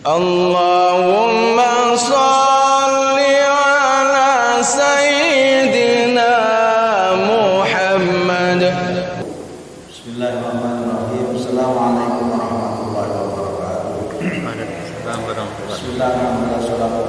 Allahumma salli ala Sayyidina Muhammad. Bismillahirrahmanirrahim. Assalamualaikum warahmatullahi wabarakatuh. Bismillahirrahmanirrahim. Assalamualaikum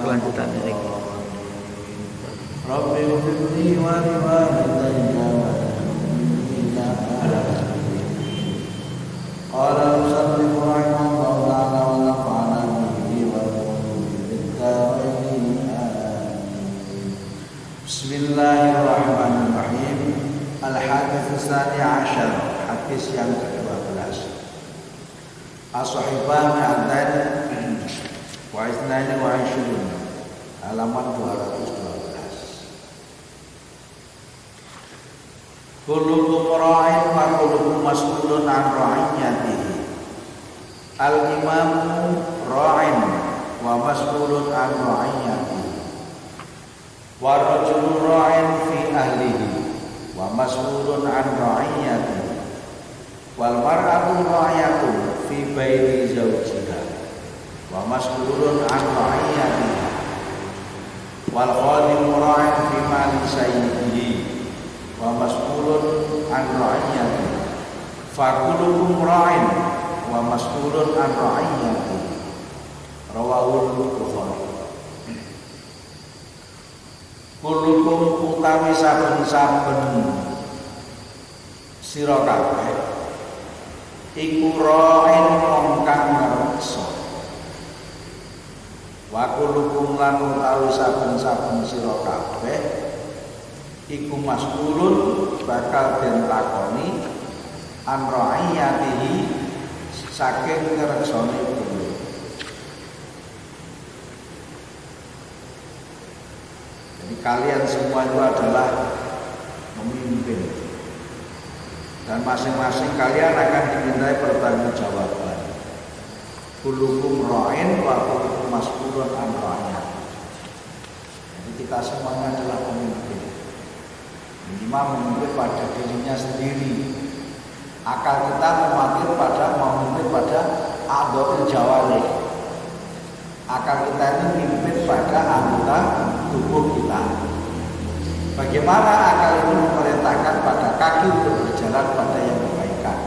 kelanjutan ini. Rabbi ighfirli wa liwalidayya wa lilmu'minina qala al-musannif rahimahullahu ta'ala wa nafa'ana bihi wa bihi Bismillahirrahmanirrahim. Al-hadits tsani asyar, hadis yang ke-12. As-sahibah mi'atain wa isnaini wa ishrun, halaman 212. Kullukum ra'in wa kullukum mas'ulun an ra'iyatihi. Al-imamu ra'in wa mas'ulun an ra'iyatihi. Wa rajulu ra'in fi ahlihi wa mas'ulun an ra'iyatihi. Wal mar'atu ra'iyatun fi baiti zawjiha wa mas'ulun an ra'iyatiha. Wal khadimu ra'in fi mali sayyidihi wa mas'ulun an ra'iyatihi. Fakulukum ra'in wa mas'ulun an ra'iyatihi. Rawahul Bukhari. Kulukum utawi saben-saben sira kabeh iku ra'in wong kang ngreksa. Wa kulukum lan utawi saben-saben sira kabeh iku mas'ulun bakal den takoni an ra'iyatihi saking ngreksane kulo. Jadi kalian semua itu adalah memimpin dan masing-masing kalian akan dimintai pertanggungjawaban. Kulukum ra'in wa kulukum mas'ulun an ra'iyatihi. Jadi kita semuanya adalah pemimpin. Minimal memimpin pada dirinya sendiri. Akal kita memimpin pada adil jawarih. Akal kita ini memimpin pada anggota tubuh kita. Bagaimana akal itu memerintahkan pada kaki untuk berjalan pada yang kebaikan?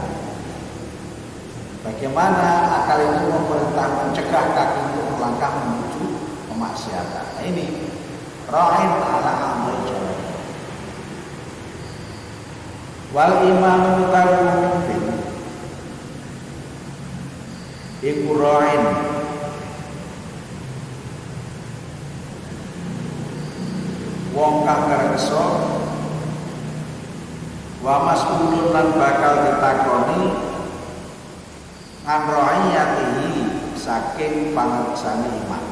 Bagaimana akal itu mencegah kaki untuk melangkah menuju kemaksiatan? Nah, ini ra'in ala amri jawarih. Wal imamu pemimpin iku ra'in wong kang ngreksa wa mas'ulun lan bakal ditakoni an ra'iyatihi saking pangreksane imam.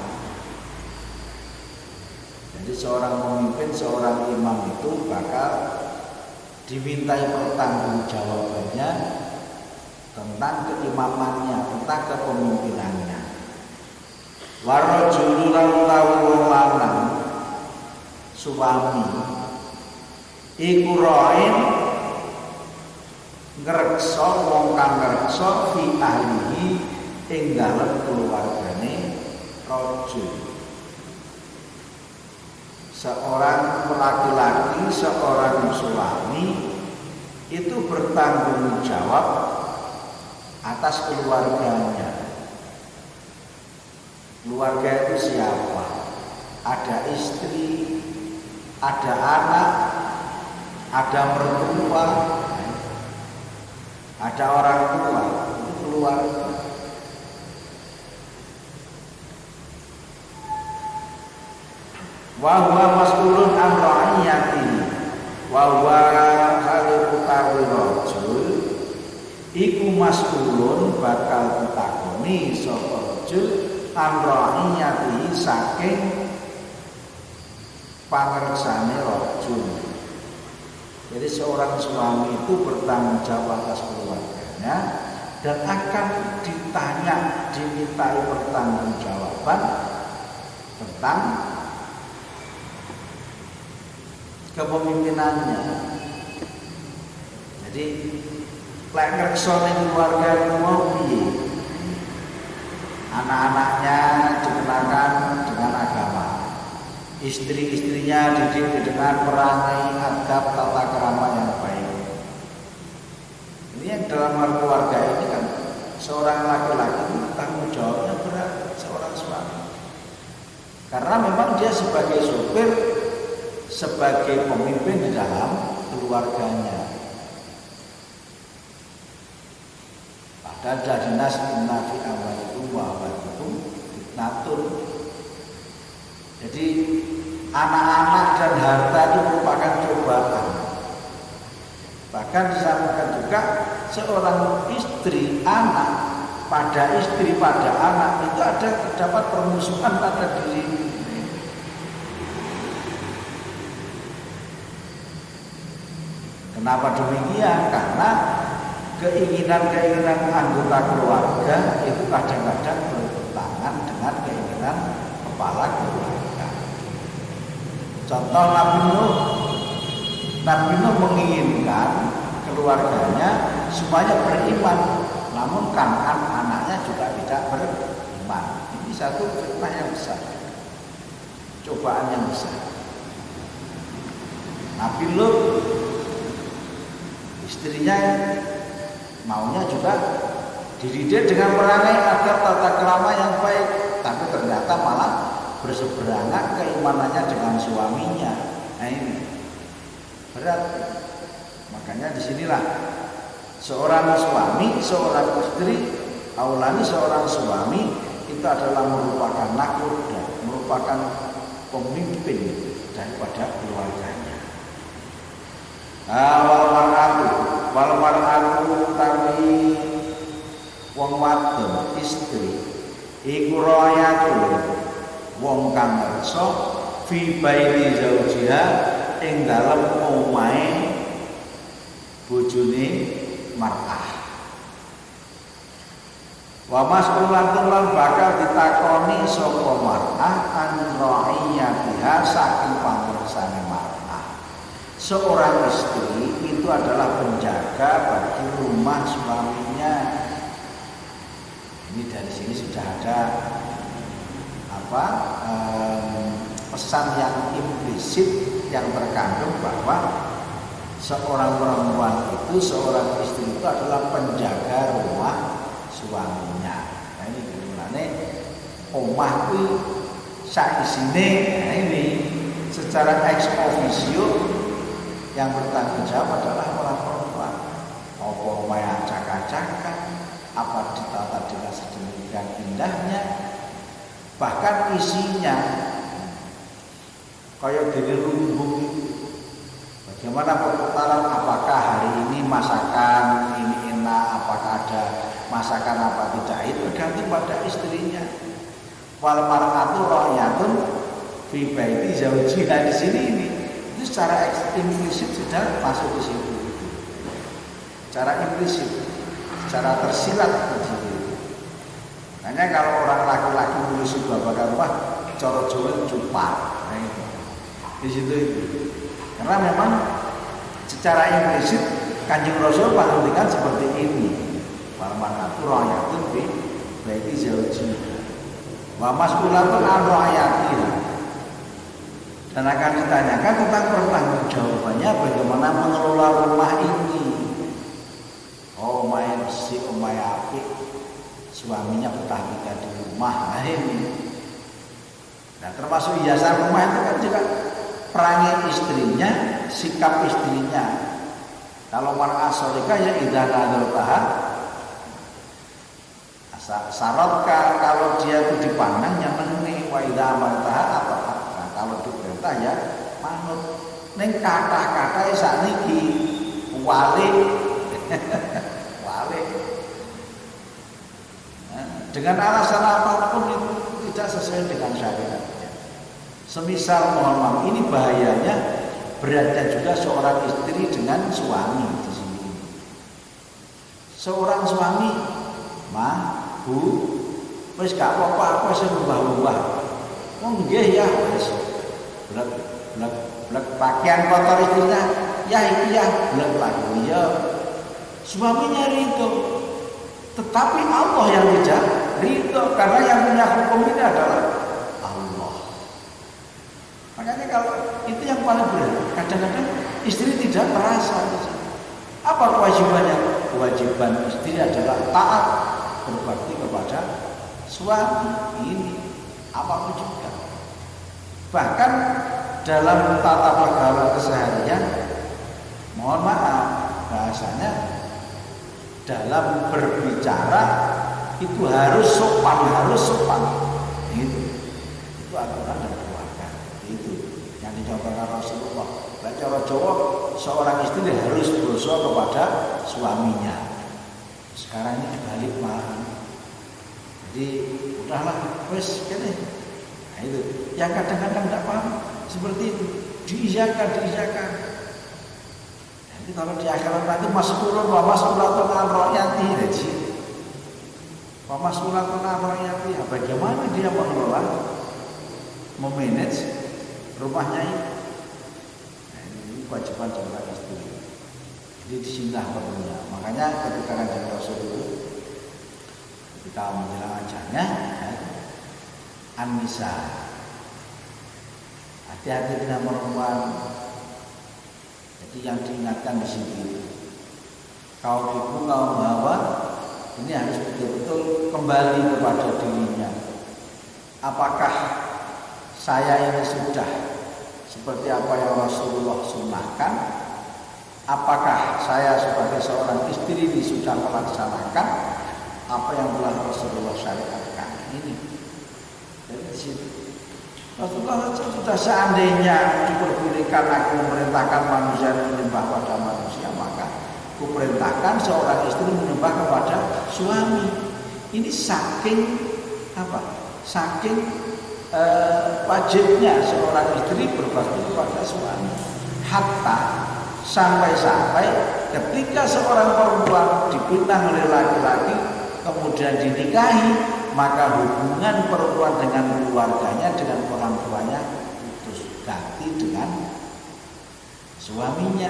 Jadi seorang pemimpin, seorang imam itu bakal dimintai pertanggungjawabannya tentang keimamannya, tentang kepemimpinannya. Warajulu lan wong lanang suami iku ra'in ngreksa wong kang ngreksa fi ahlihi ing dalem keluargane rajul. seorang laki-laki, seorang suami itu bertanggung jawab atas keluarganya. Keluarga itu siapa? Ada istri, ada anak, ada mertua, ada orang tua, itu keluarga. Wa huwa mas'ulun an ra'iyatihi wa huwa khaliqu rajul iku mas'ulun bakal ditakoni sapa rajul an ra'iyatihi saking pangersane rajul. Jadi seorang suami itu bertanggung jawab atas keluarganya dan akan ditanya, dimintai pertanggungjawaban tentang kepemimpinannya. Jadi lek ngersone keluarga mau piye? Anak-anaknya dikenakan dengan agama. Istri-istrinya dididik dengan perangai adab tata krama yang baik. Ini yang dalam hal keluarga ini kan seorang laki-laki tanggung jawabnya berat, seorang suami. Karena memang dia sebagai supir, sebagai pemimpin di dalam keluarganya. Padahal dinas nafi awalikum wa awalikum fitnatun. Jadi anak-anak dan harta itu merupakan cobaan. Bahkan disamakan juga seorang istri, anak pada istri, pada anak itu ada terdapat permusuhan pada diri. Kenapa demikian? Karena keinginan-keinginan anggota keluarga itu kadang-kadang bertentangan dengan keinginan kepala keluarga. Contoh Nabi Nuh menginginkan keluarganya semuanya beriman, namun Kan'an anaknya juga tidak beriman. Ini satu fitnah yang besar, cobaan yang besar. Nabi Lut istrinya maunya juga dididik dengan perangai adab tata krama yang baik, tapi ternyata malah berseberangan keimanannya dengan suaminya. Nah ini berat. Makanya disinilah seorang suami, seorang istri, aulani seorang suami itu adalah merupakan nakoda, merupakan pemimpin daripada keluarganya. Wal mar'atu tawi wong wadon istri iku ra'ayatun wong kang ngersa fi baiti zaujiha ing dalem omahe bojone mar'ah. Wa mas'ulatun lan bakal ditakoni sapa mar'ah an ra'iyatiha saking pangreksane mar'ah. Seorang istri itu adalah penjaga bagi rumah suaminya. Ini dari sini sudah ada pesan yang implisit yang terkandung bahwa seorang perempuan itu, seorang istri itu adalah penjaga rumah suaminya. Nah ini gimana? Omah itu saisine. Nah ini secara ex officio yang bertanggung jawab adalah orang perempuan. Apa omah acak-acakan, apa ditata dengan sedemikian indahnya, bahkan isinya kayak gini lumbung. Bagaimana perputaran, apakah hari ini masakan ini enak, apakah ada masakan apa tidak, itu tergantung pada istrinya. Wal mar'atu ra'yatun fi baiti zaujiha, di sini ini itu secara implisit sudah masuk di situ. Secara implisit, secara tersirat di situ. Hanya kalau orang laki-laki mengisi babakan rumah, coro Jawa cupar. Nah itu. Di situ itu. Karena memang secara implisit Kanjeng Rasul menghentikan seperti ini. Wal mar'atu ra'yatun fi baiti zaujiha wa mas'ulatun an ra'yatiha. dan akan ditanyakan tentang pertanggungjawabannya bagaimana mengelola rumah ini. Oh, omahe bersih, omahe apik, suaminya betah tinggal di rumah. Nah ini. Nah, termasuk hiasan rumah itu kan juga perangai istrinya, sikap istrinya. Kalau mar'ah sholika ya idza nadartaha syaratkan, kalau dia itu dipandang nyenengi, wa idza amartaha apa. Kalau diperintah ya manut. Ning kathah-kathahe sakniki walik walik. Dengan alasan apapun itu tidak sesuai dengan syariatnya. Semisal mohon maaf, ini bahayanya berada juga seorang istri dengan suami di sini. Seorang suami, "Ma, Bu, wis gak apa-apa aku sing ubah-ubah." Oh nggih ya, wis. Blek pakaian kotor istrinya, ya itu ya, blek lagi ya. Suaminya ridho. Tetapi Allah yang tidak ridho, karena yang punya hukum ini adalah Allah. Makanya kalau itu yang paling berat. Kadang-kadang istri tidak terasa. Apa kewajibannya? Kewajiban istri adalah taat, berbakti kepada suami. Ini apapun juga. Bahkan dalam tata pergaulan keseharian, mohon maaf, bahasanya dalam berbicara itu harus sopan. Itu aturan dari keluarga. Itu yang dicontohkan Rasulullah. Cara Jawa, seorang istri harus berusaha kepada suaminya. Sekarang ini dibalik malah. Jadi udahlah, wes kene. Nah itu, yang kadang-kadang tidak paham seperti itu, diiyakan. Jadi kalau di akhirat nanti mas'ulun wa mas'ulatun an ra'yati, jadi wa mas'ulatun an ra'yati, bagaimana dia mengelola, memanage rumahnya ini. Nah, ini kewajiban seorang istri. Jadi disinilah perlunya. Makanya ketika Kanjeng Rasul itu ketika menjelang ajalnya, An-Nisa, hati-hati dengan perempuan. Jadi yang diingatkan di sini, kaum ibu, kaum hawa ini harus betul-betul kembali kepada dirinya. Apakah saya ini sudah seperti apa yang Rasulullah sunnahkan? Apakah saya sebagai seorang istri ini sudah melaksanakan apa yang telah Rasulullah syariatkan? Ini dari situ. Rasulullah sudah seandainya diperbolehkan aku memerintahkan manusia menyembah pada manusia, maka aku perintahkan seorang istri menyembah kepada suami. Ini saking apa? Saking wajibnya seorang istri berbakti kepada suami. Hatta sampai-sampai ketika seorang perempuan dipinang oleh laki-laki kemudian dinikahi, maka hubungan perempuan dengan keluarganya, dengan orang tuanya putus, ganti dengan suaminya.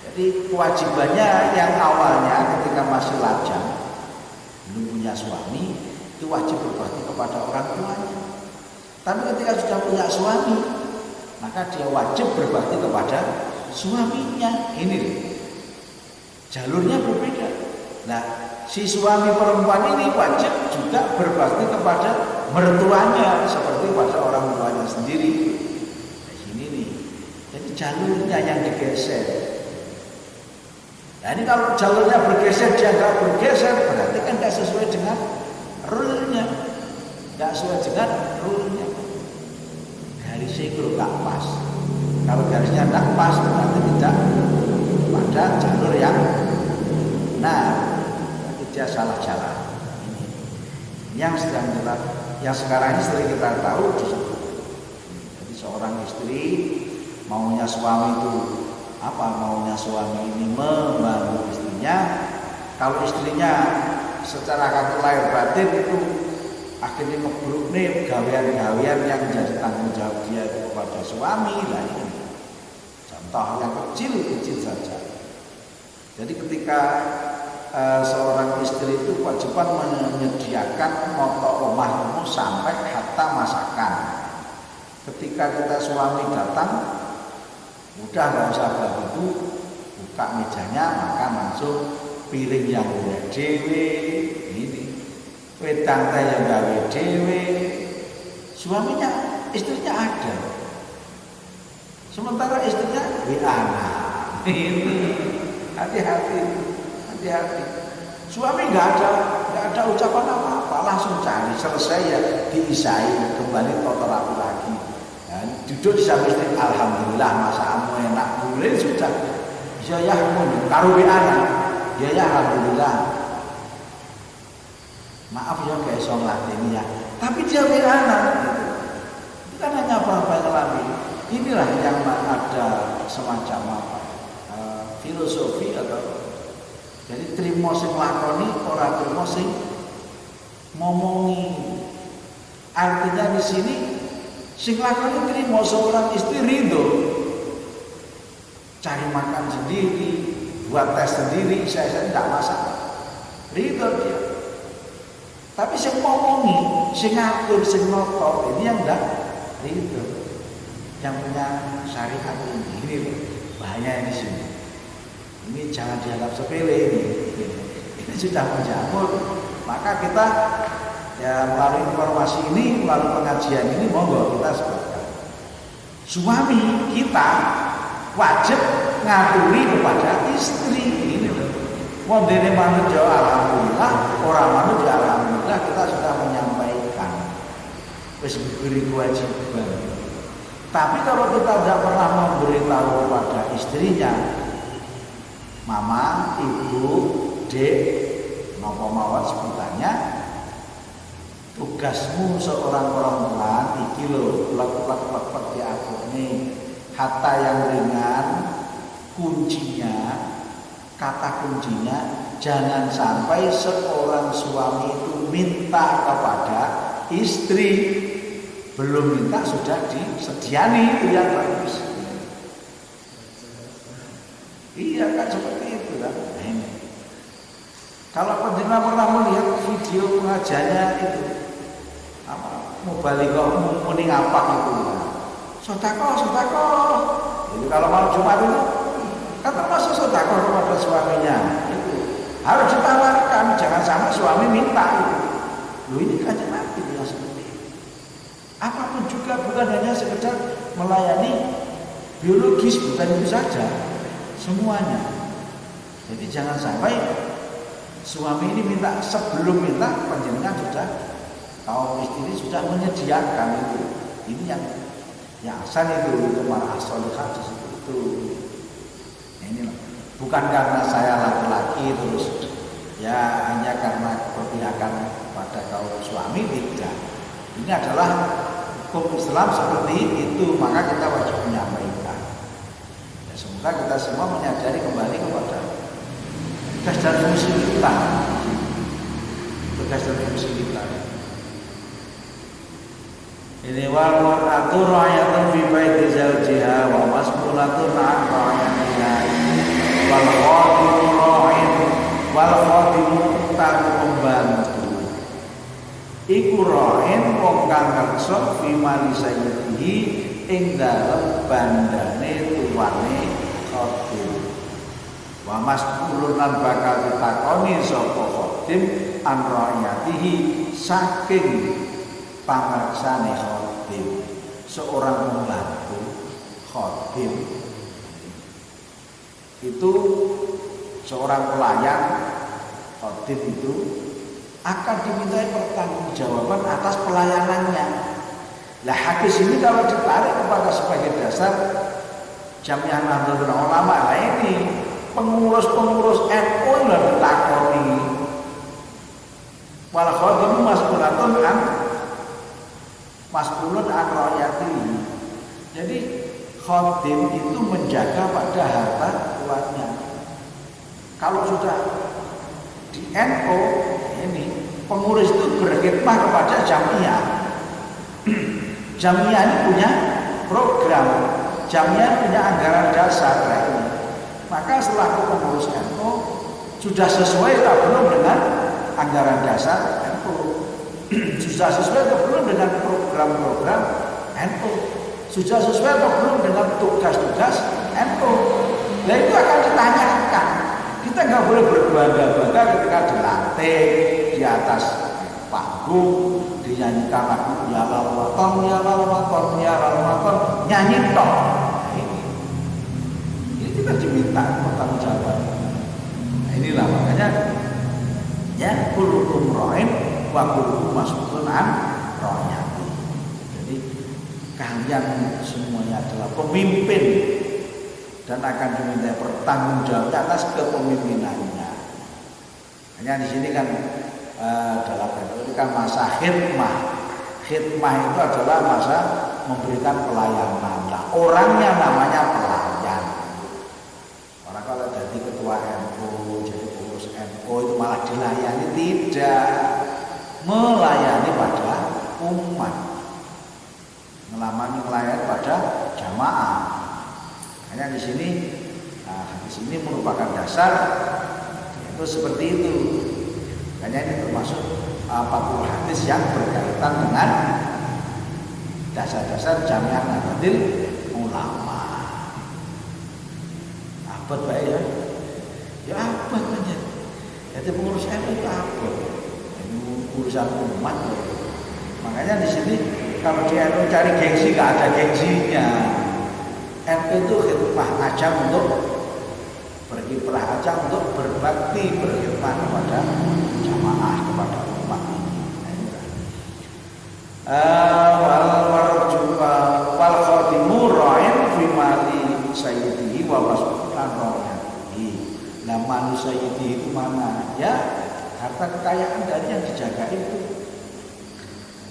Jadi kewajibannya yang awalnya ketika masih lajang, belum punya suami, itu wajib berbakti kepada orang tuanya. Tapi ketika sudah punya suami, maka dia wajib berbakti kepada suaminya. Ini jalurnya berbeda. Nah, si suami perempuan ini wajib juga berbakti kepada mertuanya seperti pada orang tuanya sendiri. Di sini nih. Jadi jalurnya yang digeser. Nah ini kalau jalurnya bergeser, dia nggak bergeser, berarti kan nggak sesuai dengan rule-nya, nggak sesuai dengan rule-nya. Garisnya itu nggak pas. Kalau garisnya nggak pas, berarti tidak pada jalur yang dia salah jalan. Ini yang sedang kita, yang sekarang ini sering kita tahu disebut. Jadi seorang istri maunya suami itu apa? Maunya suami ini membantu istrinya. Kalau istrinya secara kaki lahir batin itu akhirnya ngebruk nih gawean-gawean yang menjadi tanggung jawab dia kepada suami. Nah ini contoh yang kecil-kecil saja. Jadi ketika seorang istri itu kewajiban menyediakan motor rumah sampai hatta masakan. Ketika kita suami datang, udah nggak usah begitu, buka mejanya, makan langsung, piring yang dewe, ini, wedang teh yang gawe dewe, suaminya, istrinya ada, sementara istrinya anak, ini, hati-hati, suami nggak ada ucapan apa-apa, langsung cari, selesai ya diisai, kembali total rapi lagi. Duduk di samping istri, alhamdulillah masamu enak, boleh sudah. Ya karo anak. Ya alhamdulillah. Maaf ya kayak iso nglateni ya. Tapi dia anak. Itu kan hanya apa-apa yang ngalami. Inilah yang ada semacam apa? Filosofi atau jadi trimo sing lakoni ora trimo sing ngomongi. Artinya di sini sing lakoni trimo seorang istri ridho, cari makan sendiri, buat tes sendiri, saya tidak masalah, ridho dia. Tapi sing ngomongi, sing ngatur, sing noto, ini yang tidak ridho, yang punya syariat ini loh, bahaya di sini. Ini jangan dianggap sepele ini sudah menjamur. Maka kita ya melalui informasi ini, melalui pengajian ini, monggo kita sebutkan. Suami kita wajib ngaturi kepada istri ini loh. Wong dene manusia alhamdulillah, orang manusia alhamdulillah kita sudah menyampaikan. Wis diberi kewajiban. Tapi kalau kita tidak pernah memberitahu kepada istrinya, mama, ibu, dek, nopo mawon sebutannya, tugasmu seorang perempuan iki lho plek diaturne kata yang ringan, kata kuncinya jangan sampai seorang suami itu minta kepada istri belum minta sudah disediani, itu yang bagus. Iya kan seperti itu kan. Kalau pendengar pernah melihat video pengajiannya itu Mubalighoh muni ngapak itu. Sedekah. Jadi kalau malam Jumat itu kan termasuk sedekah kepada suaminya. Itu harus ditawarkan, jangan sampai suami minta itu. Loh ini kan Nabi yang seperti itu. Apapun juga bukan hanya sekedar melayani biologis, bukan itu saja, semuanya. Jadi jangan sampai suami ini minta, sebelum minta panjenengan sudah kaum istri sudah menyediakan itu. Ini yang asal itu malah asolihat itu. Nah, ini bukan karena saya laki-laki terus ya hanya karena keberpihakan pada kaum suami, tidak. Ini adalah hukum Islam seperti itu, maka kita wajib menyampaikan. Ya, semoga kita semua menyadari kembali kepada tugas dan fungsi kita. Tugas dan fungsi kita. Ini wal mar'atu ra'yatun fi baiti zawjiha wa mas'ulatun 'an ra'yatiha wal khadimu ra'in wal khadimu taku pembantu iku ra'in wong kang kersa fi mali sayyidihi ing dalem bandane tuwane khadim wa mas'ulun lan bakal ditakoni sapa khadim an ra'yatihi saking pangreksane khadim. Seorang pembantu khadim itu seorang pelayan khadim itu akan dimintai pertanggungjawaban atas pelayanannya. Lah hadis ini kalau ditarik kepada sebagai dasar Jamiah Nahdlatul Ulama, nah ini pengurus-pengurus NU yang ditakoni wal khadimu mas'ulatun an mas'ulun an ra'yati. Jadi khadim itu menjaga pada harta tuannya. Kalau sudah di NU ini pengurus itu berkhidmah kepada jamiah. Jamiah ini punya program, jamiah punya anggaran dasar ini. Maka setelah pengurus NU sudah sesuai atau belum dengan anggaran dasar NU, sudah sesuai atau belum dengan program-program NU. sudah sesuai atau belum dengan tugas-tugas NU. Nah itu akan ditanyakan. Kita nggak boleh berbangga-bangga ketika dilantik di atas panggung dinyanyikan lagu ya lalwaton ya lalwaton ya lalwaton, nyanyi tok. Ini kita diminta pertanggungjawaban. Nah, inilah makanya ya kullukum ra'in wa kullukum mas'ulun an ra'iyati. Jadi kalian semuanya adalah pemimpin dan akan diminta bertanggung jawab atas kepemimpinannya. Hanya di sini kan dalam itu kan masa khidmah. Khidmah itu adalah masa memberikan pelayanan. Nah, orangnya namanya pelayan. Orang kalau jadi ketua NU, jadi pengurus NU itu malah dilayani, tidak, melayani pada umat, melayani pada jamaah. Hanya di sini, di sini merupakan dasar itu seperti itu. Hanya ini termasuk 40 hadis yang berkaitan dengan dasar-dasar Jami'ah Nahdlatul Ulama. Abad baik ya, ya abad aja. Jadi pengurus NU itu abad, ini urusan umat. Makanya di sini kalau di NU cari gengsi, nggak ada gengsinya. NU itu khidmah aja untuk berkiprah aja untuk berbakti berkhidmah kepada jamaah, kepada umat ini. Wal khadimu ra'in fi mali sayyidihi wa mas'ulun ra'iyatihi. Lah manusia itu mana? Ya, harta kekayaan dari yang dijaga itu.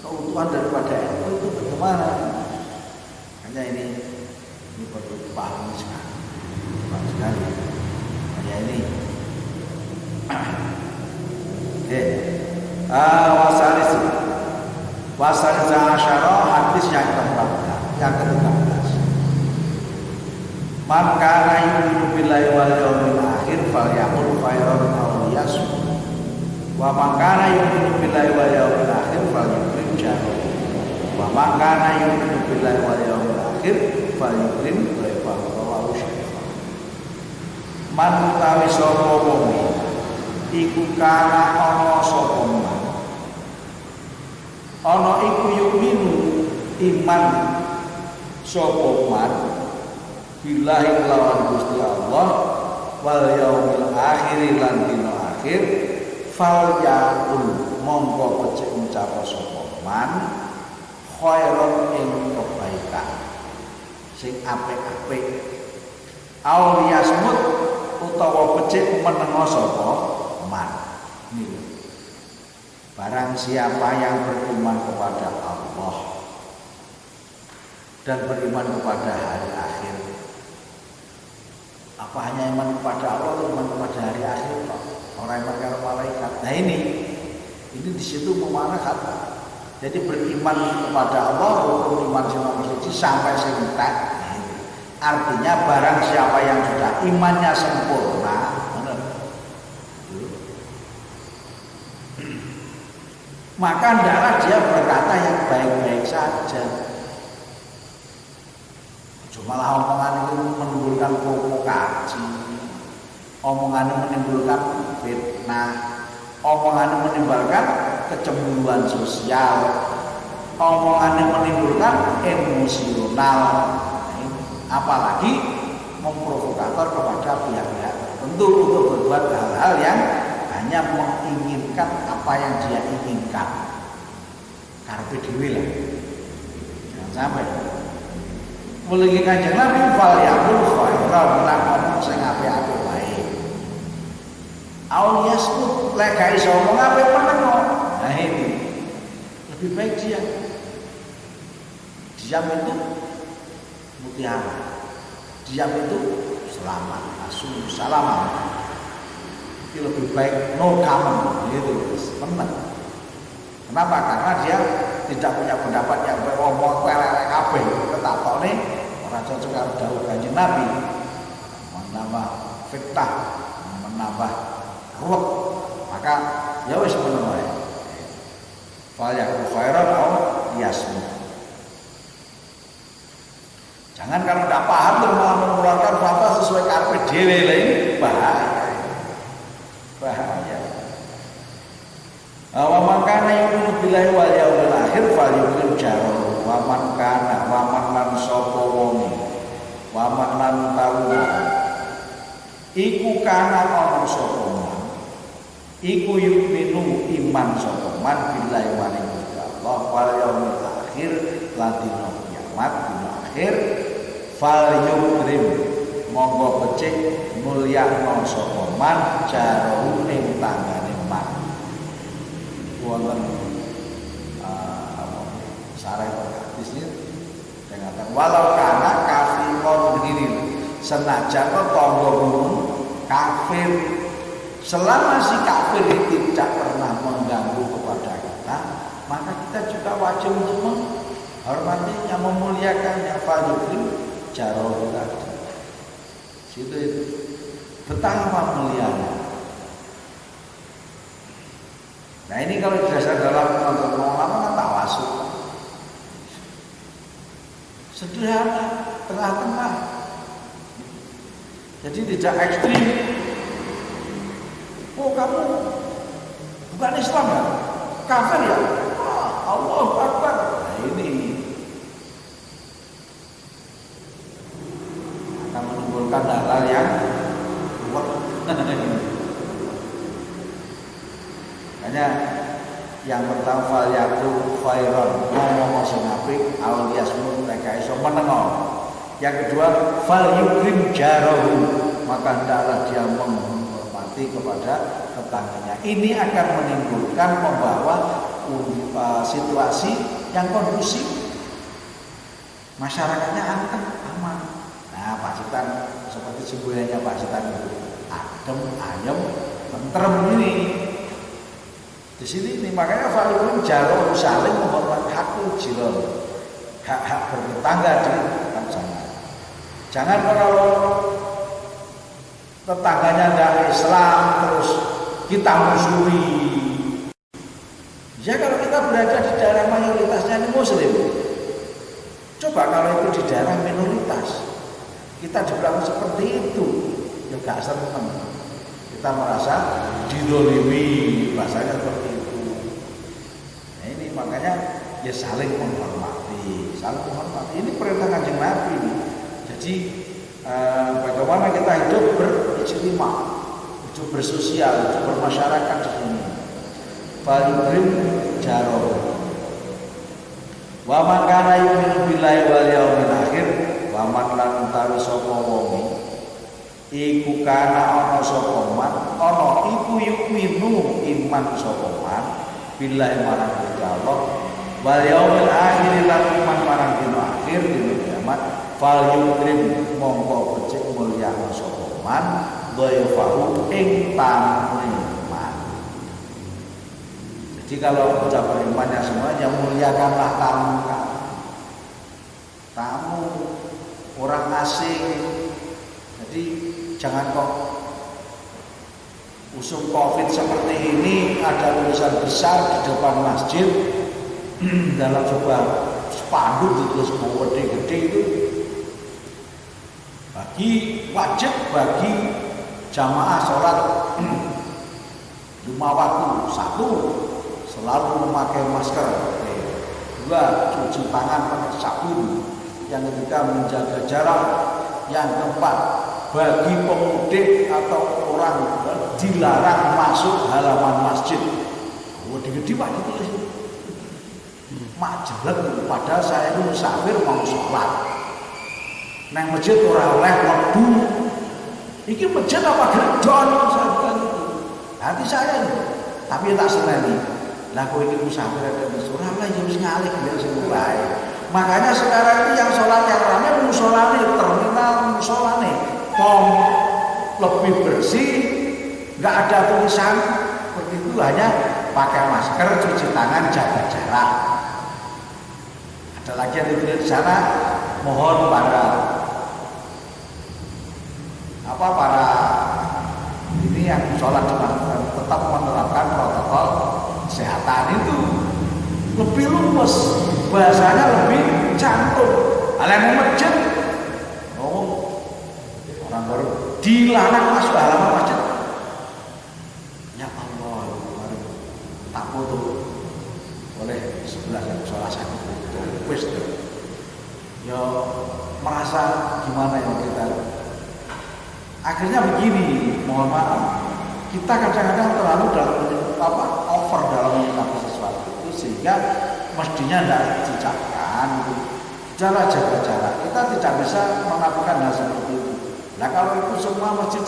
Keutuhan daripada NU itu bagaimana? Hanya ini perlu dipahami sekali. Pahami sekali. Hanya ini. Oke. Wasalis asyara hadis yang ke-14. Yang ke-13. Man kana yu'minu billahi wal yawmil akhir falyaqul khairan aw liyasmut. Wa man kana yu'minu billahi wal yawmil akhir falyukrim jarahu. Wa man kana yu'minu billahi wal yawmil akhir falyukrim dhaifahu. Man utawi sapa wong iku kana ana sapa man. Ana iku yu'minu iman sapa man billahi lawan Gusti Allah wal yaumil akhir lan dina akhir fal yaqul mongko becik ngucap sapa man khairon ing kebaikan sing apik-apik auliyasmut utawa becik menengo sapa man. Niku barang siapa yang beriman kepada Allah dan beriman kepada hari akhir. Apa hanya iman kepada Allah atau iman kepada hari akhir? Orang iman kepada malaikat. Nah ini di situ memakna kata. Jadi beriman kepada Allah, rukun iman semua mesti sampai serentak. Artinya barang siapa yang sudah imannya sempurna, maka hendaklah dia berkata yang baik-baik saja. Malah omongan itu menimbulkan provokasi, omongan itu menimbulkan fitnah, omongan itu menimbulkan kecemburuan sosial, omongan itu menimbulkan emosional, apalagi memprovokator kepada pihak-pihak tertentu untuk berbuat hal-hal yang hanya menginginkan apa yang dia inginkan. Karpe dhewe lah, jangan sampai. Mulai Kanjeng Nabi fal yaqul khairan lan ngomong sing apik-apik wae. Aul yasmut lek gak iso ngomong apik meneng. Nah ini lebih baik diam. Diam itu mutiara. Diam itu selamat, salam. Itu lebih baik no comment gitu, meneng. Kenapa? Karena dia tidak punya pendapat yang beromong kelelek kabeh. Ketakone ora cocok karo dawuh Kanjeng Nabi. Menambah fitnah, menambah ruwet. Maka ya wis ngono wae. Fa ya khairan aw yasmu. Jangan kalau tidak paham terus malah mengeluarkan fatwa sesuai karpet dhewe lah, ini bahaya. Bahaya. Wa man kana yu'minu billahi wal yawmil akhir falyukrim jarahu. Wa man kana wa man lan sapa wong. Wa man lan tawu. Iku kana ana sapa man. Iku yu'minu iman sapa man billahi wal yawmil akhir lan dina kiamat dina akhir falyukrim monggo becik mulyakno sapa man jarahu ing tanggane man. Wonten sareng hadis ini dengan walau kana kafirun begini, senajan tangga kafir, selama si kafir itu tidak pernah mengganggu kepada kita, maka kita juga wajib untuk menghormatinya, memuliakannya. Falyukrim jarahu tadi. Situ itu betapa mulianya. Nah ini kalau didasar dalam menurut ulama kan tawassul, sederhana, tengah-tengah, jadi tidak ekstrim. Oh kamu bukan Islam ya, kafir ya, Allahu Akbar. Nah ini akan menimbulkan hal-hal yang kuat. Hanya yang pertama fal yakul khairon, ngomong sing apik alias mereka iso menengo. Yang kedua fal yukrim jarahu, maka hendaklah dia menghormati kepada tetangganya. Ini akan menimbulkan membawa situasi yang kondusif, masyarakatnya aman. Nah Pacitan seperti semboyannya Pacitan itu adem, ayem, tentrem ini. Di sini ini makanya falyukrim jarahu, saling menghormati hakul jiran, hak-hak bertetangga di sana. Jangan kalau tetangganya dari Islam terus kita musuhi. Ya kalau kita berada di daerah mayoritasnya ini Muslim, coba kalau itu di daerah minoritas, kita dibilang seperti itu, ya gak seneng. Kita merasa didolimi, bahasanya seperti itu. Nah ini makanya ya saling menghormati, saling menghormati. Ini perintah Kanjeng Nabi. Jadi bagaimana kita hidup berijtimah, hidup bersosial, hidup bermasyarakat di sini. Falyukrim jarahu. Wa man kana yu'minu billahi wal yawmil akhir, wa man lan tawi sapa wong iku kana ana sapa man, ana iku yu'minu iman sapa man billahi marang Allah wal yaumil akhir lan iman marang dina akhir dina kiamat. Falyukrim monggo becik mulyakno sapa man dhaifahu ing tamune man. Jadi kalau ucap berimannya semuanya, muliakanlah tamu, tamu orang asing. Jadi jangan kok usung COVID seperti ini ada tulisan besar di depan masjid dalam sebuah spanduk ditulis gede-gede itu, wajib bagi jamaah sholat 5 waktu. 1, selalu memakai masker. 2, cuci tangan pakai sabun. Yang ketiga, menjaga jarak. Yang keempat, bagi pemudik atau orang dilarang masuk halaman masjid. Gede-gede Pak ditulis. Mak jelek, padahal saya itu musafir mau sholat. Nang masjid ora oleh mlebu. Iki masjid apa gedon? Saya bilang itu. Hati saya itu. Tapi tak seneni. Lah kowe iki musafir ada ora oleh ya wis ngalih ya sing wae. Makanya sekarang itu yang sholat yang ramai musolane, terminal musolane, pom lebih bersih, nggak ada tulisan seperti itu, hanya pakai masker, cuci tangan, jaga jarak. Ada lagi yang ditulis di sana, mohon para ini yang sholat tetap menerapkan protokol kesehatan itu. Lebih luwes, bahasanya lebih cantum. Hal yang masjid dilarang masuk halaman masjid. Ya Allah, tak foto oleh sebelah salah satu wis ya merasa gimana ya kita. Akhirnya begini, mohon maaf, kita kadang-kadang terlalu over dalam menyikapi sesuatu itu sehingga mestinya tidak dicacahkan. Jaga jarak. Kita tidak bisa melakukan hal seperti itu. Nah kalau itu semua masjid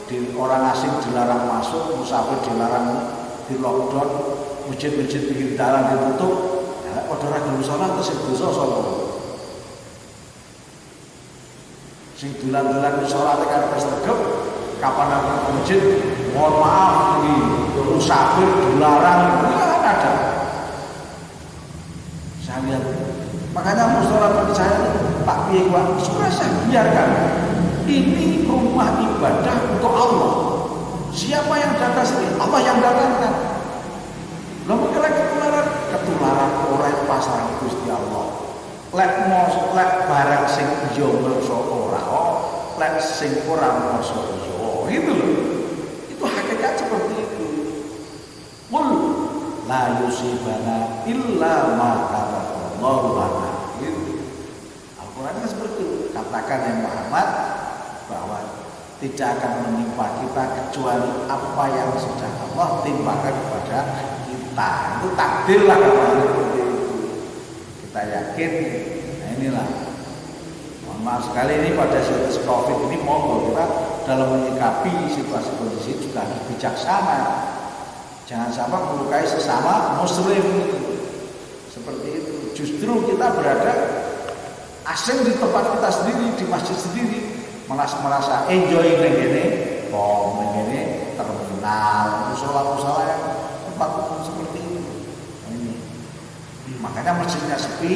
di orang asing dilarang masuk, musafir dilarang, di lockdown, masjid-masjid pinggir jalan ditutup, ya padha gelem salat terus dosa sapa. Sing dolan-dolan salat kan wis regep, kapan aku ke masjid, mohon maaf ini musafir dilarang, enggak ada. Saya lihat, makanya musola bagi saya tak piye kuwi, sudah saya biarkan. Ini rumah ibadah untuk Allah. Siapa yang datang sini? Allah yang datangkan. Lalu kira ketularan orang pasaran Gusti Allah. Lek barang sing yo ngrasa ora, lek sing ora ngrasa yo. Gitu loh. Itu hakikat seperti itu. Qul la yusibana illa ma kataballahu lana. Gitu. Al-Qur'an kan seperti itu. Katakan ya Muhammad bahwa tidak akan menimpa kita kecuali apa yang sudah Allah timpakan kepada kita. Itu takdir lah kalau seperti itu. Kita yakin. Nah inilah. Mohon maaf sekali ini pada situasi COVID ini monggo kita dalam menyikapi situasi kondisi juga harus bijaksana. Jangan sampai melukai sesama Muslim. Seperti itu. Justru kita berada asing di tempat kita sendiri, di masjid sendiri. Merasa enjoy ngene, ngene terminal, musola yang tempat umum seperti itu. Ini. Makanya masjidnya sepi,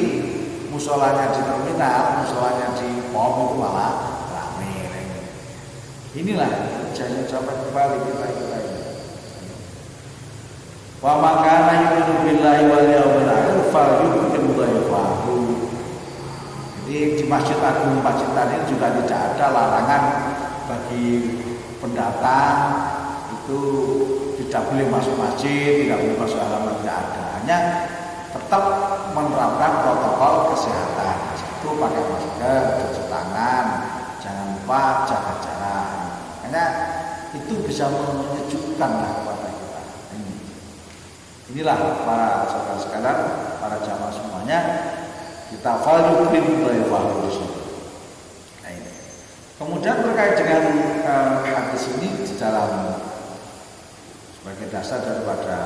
musolanya di terminal, musolanya di pom itu malah ramai. Inilah jangan sampai kembali kita ini. Wa makana yu'minu billahi wal yawmil akhir falyukrim dhaifahu. Di Masjid Agung Pacitan ini juga tidak ada larangan bagi pendatang itu tidak boleh masuk masjid, tidak boleh masuk halaman, tidak ada. Hanya tetap menerapkan protokol kesehatan. Itu pakai masker, cuci tangan, jangan lupa jaga jarak. Karena itu bisa menyejukkan kepada kita. Inilah para saudara sekalian, para jamaah semuanya. Kita falyukrim dhaifahu. Nah ini. Kemudian terkait dengan hadis ini di dalam sebagai dasar daripada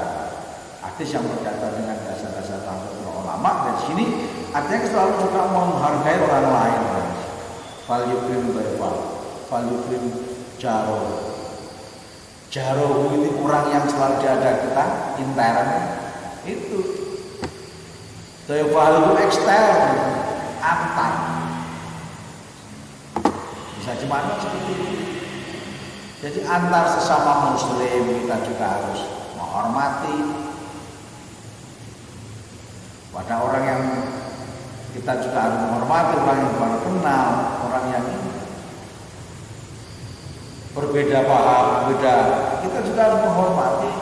hadis yang berkaitan dengan dasar-dasar tafsir ulama, dan sini artinya selalu juga menghargai orang lain. Falyukrim dhaifahu, falyukrim jaro. Jaro itu orang yang selalu ada kita intern itu. Dhaifahu itu ekstern, antar. Bisa gimana seperti itu. Jadi antar sesama Muslim kita juga harus menghormati. Pada orang yang kita juga harus menghormati, orang yang baru kenal, orang yang berbeda paham, berbeda, kita juga harus menghormati.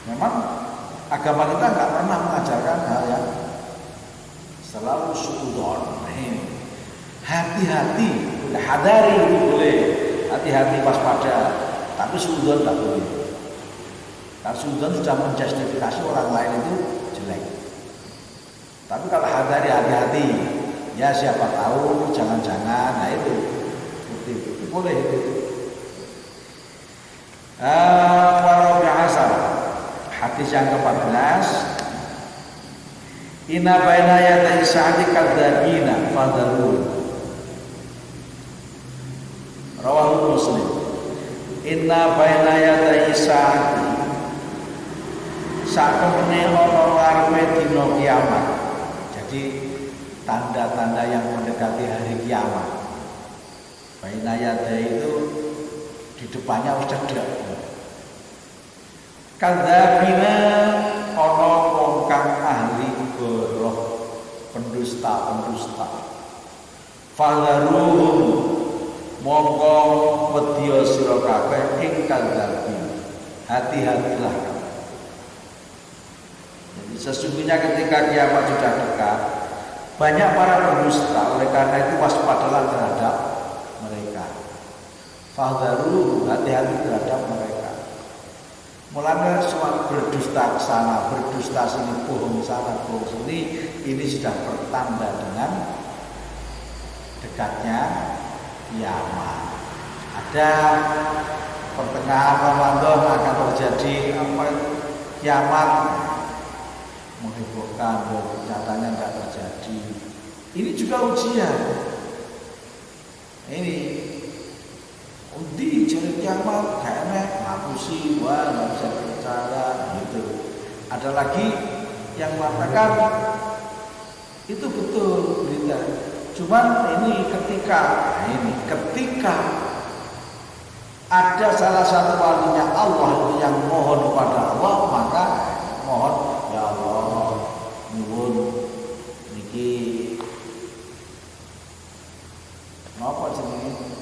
Memang agama kita nggak pernah mengajarkan hal yang selalu suudon. Hati-hati, hadari itu boleh, hati-hati waspada, tapi suudon nggak boleh. Kalau suudon sudah menjustifikasi orang lain itu jelek. Tapi kalau hadari, hati-hati, ya siapa tahu, jangan-jangan, nah itu boleh itu. Walau biasa. Hadis yang ke-14, inna baina yaday sa'ati kadzabina fadharun. Rawahu Muslim. Inna baina yaday sa'ati satemene ana ngarepe dina kiamat. Jadi tanda-tanda yang mendekati hari kiamat. Baina yaday itu di depannya sudah cedek. Kadzabina ana wong kang ahli goroh pendusta. Fadharuhum mongko wedya sira kabeh ing kadzabin. Hati-hatilah. Jadi sesungguhnya ketika kiamat sudah dekat, banyak para pendusta, oleh karena itu waspadalah terhadap mereka. Fahdharu, hati-hati terhadap mereka. Mulanya semua berdusta ke sana, berdusta sini, bohong sana, bohong sini, ini sudah pertanda dengan dekatnya kiamat. Ada pertengahan Ramadan akan terjadi kiamat menghebohkan, nyatanya enggak terjadi. Ini juga ujian. Ini undi jadi kiamat kayaknya ngapusi, wah nggak bisa percaya gitu. Ada lagi yang mengatakan itu betul berita. Cuman ini ketika ada salah satu walinya Allah yang mohon kepada Allah, maka mohon ya Allah nyuwun niki napa jenenge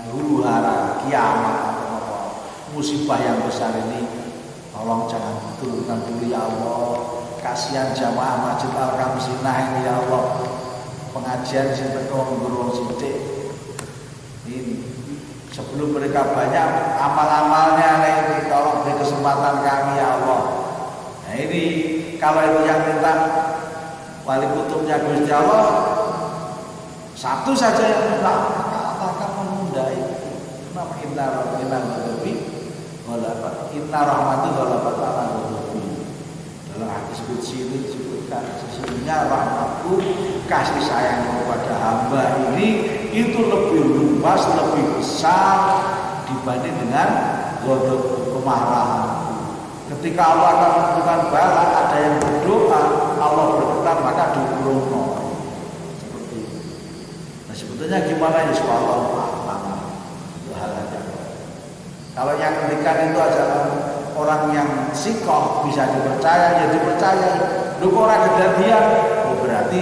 huru hara kiamat atau apa musibah yang besar ini, tolong jangan turunkan dulu ya Allah. Kasihan jamaah Masjid Al-Kamsinah ini ya Allah, pengajian sing teko ngurung sithik ini sebelum mereka banyak amal-amalnya ini, tolong beri kesempatan kami ya Allah. Nah ini kalau itu yang minta wali kutubnya Gusti Allah, satu saja yang minta, katakan menunda itu. Kenapa inna rahmati ghalabat ala ghadabi. Dalam hadis qudsi ini disebutkan sesungguhnya rahmatku, kasih sayang kepada hamba ini itu lebih luas, lebih besar dibanding dengan ghadab, kemarahanku. Ketika Allah akan menentukan bala, ada yang berdoa, Allah berkenan maka dikurungno. Seperti itu. Nah sebetulnya gimana ya Allah itu hal aja. Kalau yang ngendikan itu adalah orang yang sikoh, bisa dipercaya, ya dipercaya. Lu kok orang kejadian, oh berarti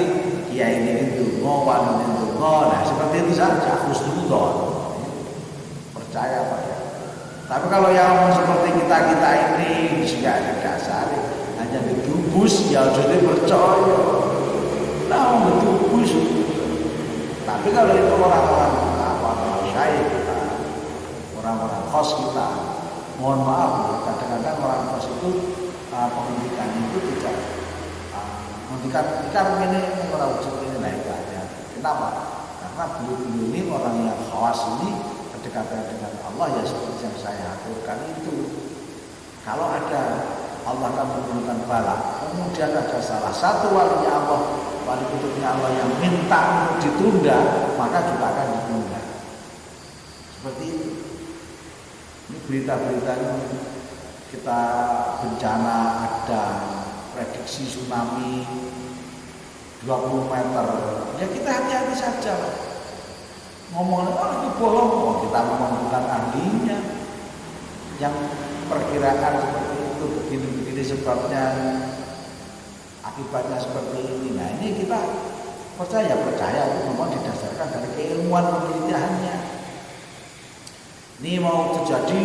kiai ini itu wali itu. Nah seperti itu saja, husnudzon, percaya pada. Tapi kalau yang seperti kita ini sudah ada dasar, hanya didubus, ya jadi percaya. Nah didubus. Tapi kalau itu orang-orang syekh kita, orang-orang khos kita, mohon maaf, kadang-kadang orang khos itu pendidikan itu tidak pendidikan ini orang ujuk ini naik aja. Kenapa? Karena beliau ini orang yang khawas ini kedekatan dengan Allah ya seperti yang saya aturkan itu. Kalau ada Allah akan menurunkan bala, kemudian ada salah satu walinya Allah, wali kutubnya Allah yang minta untuk ditunda, maka juga akan ditunda. Seperti itu. Ini berita-beritanya kita bencana ada prediksi tsunami 20 meter. Ya kita hati-hati saja. Ngomongin itu bohong, oh, kita membutuhkan ahlinya yang perkiraan seperti itu, begini-begini sebabnya, akibatnya seperti ini. Nah ini kita percaya itu memang didasarkan dari keilmuan penelitiannya. Ini mau terjadi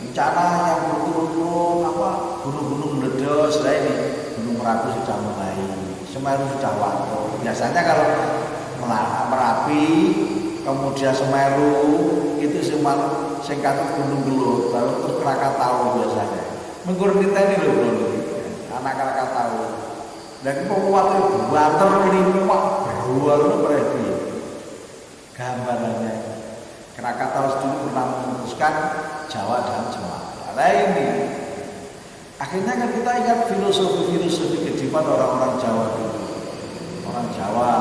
bencana yang berturut-turut gunung-gunung meledos, lah ini Gunung Merapi sudah mulai, Semeru sudah waktu. Biasanya kalau Merapi kemudian Semeru itu Semeru singkatan Gunung Gelut, baru terus Krakatau biasanya. Menggur kita ini loh, anak Krakatau. Dan penguatnya buater ini pak beruang berarti gambarannya. Krakatau dulu pernah memutuskan Jawa dan Sumatera. Nah ini akhirnya kan kita ingat filosofi kehidupan orang-orang Jawa dulu. Orang Jawa,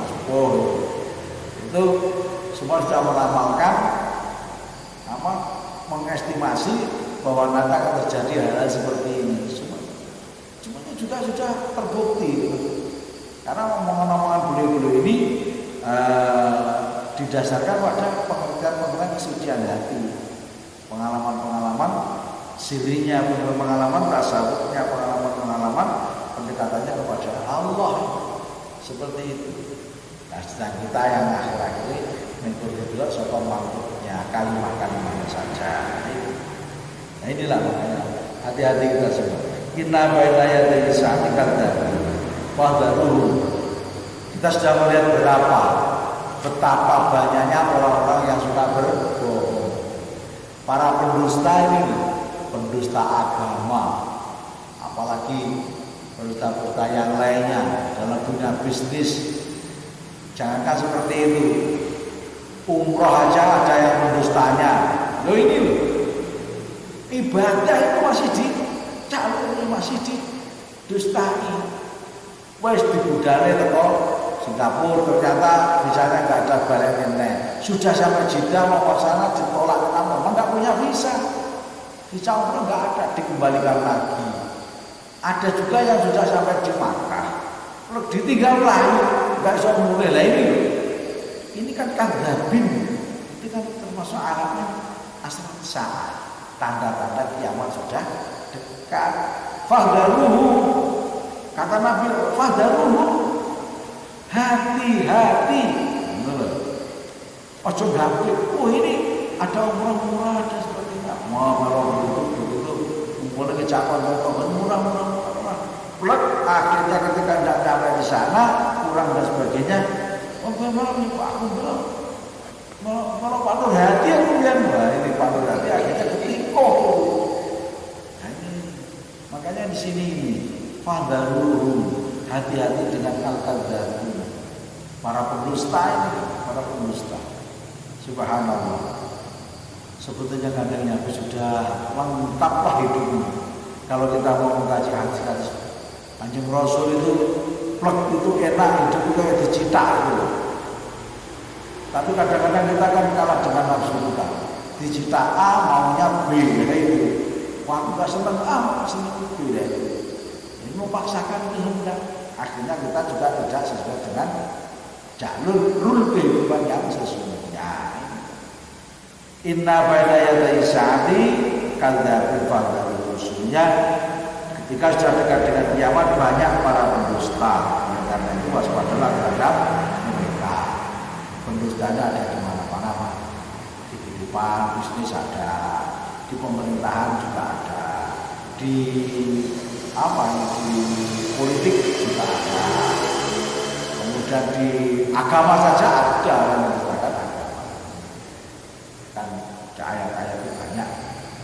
sepuh itu semua sudah meramalkan mengestimasi bahwa nanti akan terjadi hal-hal seperti ini. Semuanya juga sudah terbukti. Karena omongan-omongan beliau-beliau ini didasarkan pada pengertian kesucian hati, pengalaman-pengalaman sirinya, pengalaman tasawufnya, pengalaman pendekatannya kepada Allah seperti itu. Nah, sedang kita yang akhir-akhir ini mengikuti dulu soal mantuknya kalimat-kalimatnya saja. Nah inilah makanya hati-hati kita semua. Inna bainaya dari saat kata wahdaruhu. Kita sudah melihat betapa banyaknya orang-orang yang suka berbohong. Para pendusta ini, pendusta agama, apalagi pendusta-pendusta yang lainnya dalam dunia bisnis. Jangankan seperti itu, umroh aja ada yang mendustanya. Loh ini loh, ibadah itu masih dicalon, masih didustai. Wes dibudale teko Singapura ternyata visanya nggak ada balik nenek. Sudah sampai Jeddah mau ke sana ditolak kamu, memang nggak punya visa. Visa umroh nggak ada, dikembalikan lagi. Ada juga yang sudah sampai di Makkah, ditinggal lagi, nggak bisa mulai lah ini kan kadzabin, itu kan termasuk alatnya asal saat tanda-tanda kiamat sudah dekat. Fahdaruhu, kata Nabi, fahdaruhu, hati-hati. Ojo gapit. Oh ini ada murah-murah, ada sebagainya. Mau begitu, mulai kecapon murah-murah. Plek, akhirnya ketika tidak sampai di sana, kurang dan sebagainya. Oh, aku bilang, kalau patur hati aku bilang, wah ini patur hati akhirnya ketiko. Nah, makanya di sini ini, fahdaruhu, hati-hati dengan al-kadzabun. Para pendusta ini, para pendusta. Subhanallah. Sebetulnya kadang Nabi sudah lengkaplah hidupnya. Kalau kita mau mengkaji hadis-hadis Kanjeng Rasul itu plek itu enak, hidup itu kayak dicipta gitu. Tapi kadang-kadang kita kan kalah dengan nafsu kita. Dicipta A maunya B itu. Wah aku gak seneng A, seneng B itu. Ini memaksakan kehendak. Akhirnya kita juga tidak sesuai dengan jalur kehidupan yang sesungguhnya. Inna baina yaday sa'ati kadzabil fadl rusulnya. Ketika sudah dekat dengan kiamat banyak para pendusta. Karena itu waspadalah terhadap mereka. Pendustanya ada di mana-mana, di kehidupan bisnis ada, di pemerintahan juga ada, di di politik juga ada. Kemudian di agama saja ada yang menggunakan agama. Dan ayat-ayat itu banyak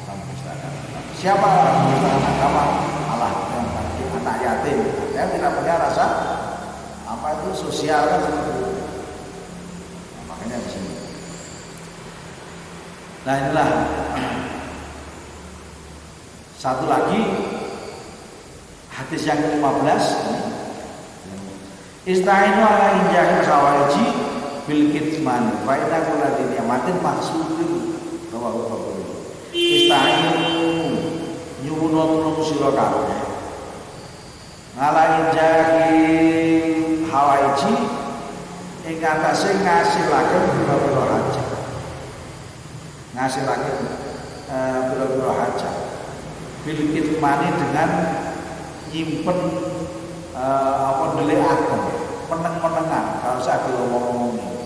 orang mendustakan. Siapa orang mendustakan agama? Allah yang bagi anak yatim. Dia tidak punya rasa itu sosial kan seperti itu. Nah, makanya di sini. Nah inilah satu lagi hadis yang ke-15. Ista'inu ala injahil khawariji bil kitman fa inna kulla ni'matin maksudun rawahu Bukhari. Ista'inu nyuwun sira kabeh ala injahil khawariji ing atase ngasilaken pira-pira hajat. Ngasilaken pira-pira hajat. Bil kitmani dengan nyimpen ndelekaken meneng-menengan kalau sak diomong-omongi.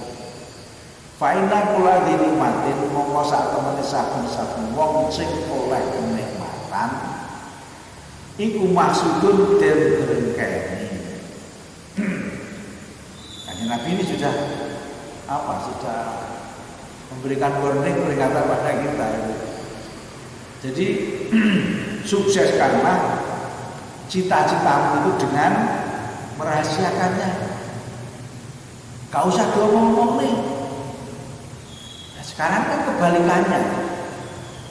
Fa inna kula dinikmatin mongko sak temene saben-saben wong sing oleh kenikmatan iku maksudun den drengkeni. Kanjeng Nabi ini sudah sudah memberikan warning peringatan pada kita itu. Jadi sukseskanlah cita-citamu itu dengan merahasiakannya. Gak usah diomong-omong nih. Nah, sekarang kan kebalikannya.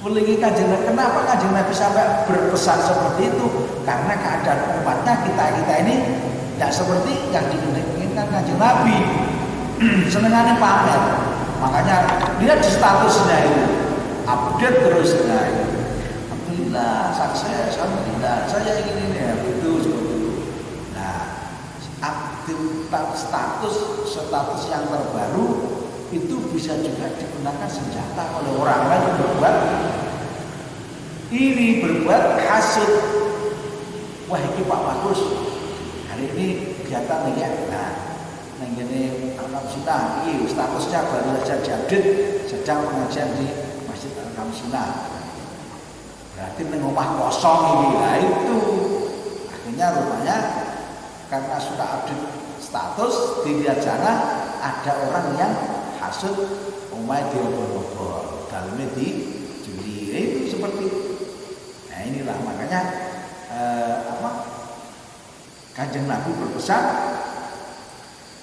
Melingi Kanjeng Nabi. Kenapa Kanjeng Nabi sampai berpesan seperti itu? Karena keadaan umatnya kita ini tidak seperti yang diinginkan Kanjeng Nabi. Senengannya pamer. Makanya lihat di statusnya itu, update terus. Alhamdulillah, sukses, alhamdulillah, saya ingin ini, itu seperti itu. Nah, status yang terbaru itu bisa juga digunakan senjata oleh orang lain yang berbuat iri, berbuat hasud. Wah, ini Pak Bagus hari ini kegiatan nih ya. Nah, ini Kamsinah. Iya, statusnya baru saja diupdate sedang pengajian di Masjid Al Kamsinah. Berarti omah kosong ini. Nah itu akhirnya rupanya karena sudah update status dilihat sana ada orang yang hasut omah diobor-obor dalamnya dicuri. Itu seperti itu. Nah inilah makanya Kanjeng Nabi berpesan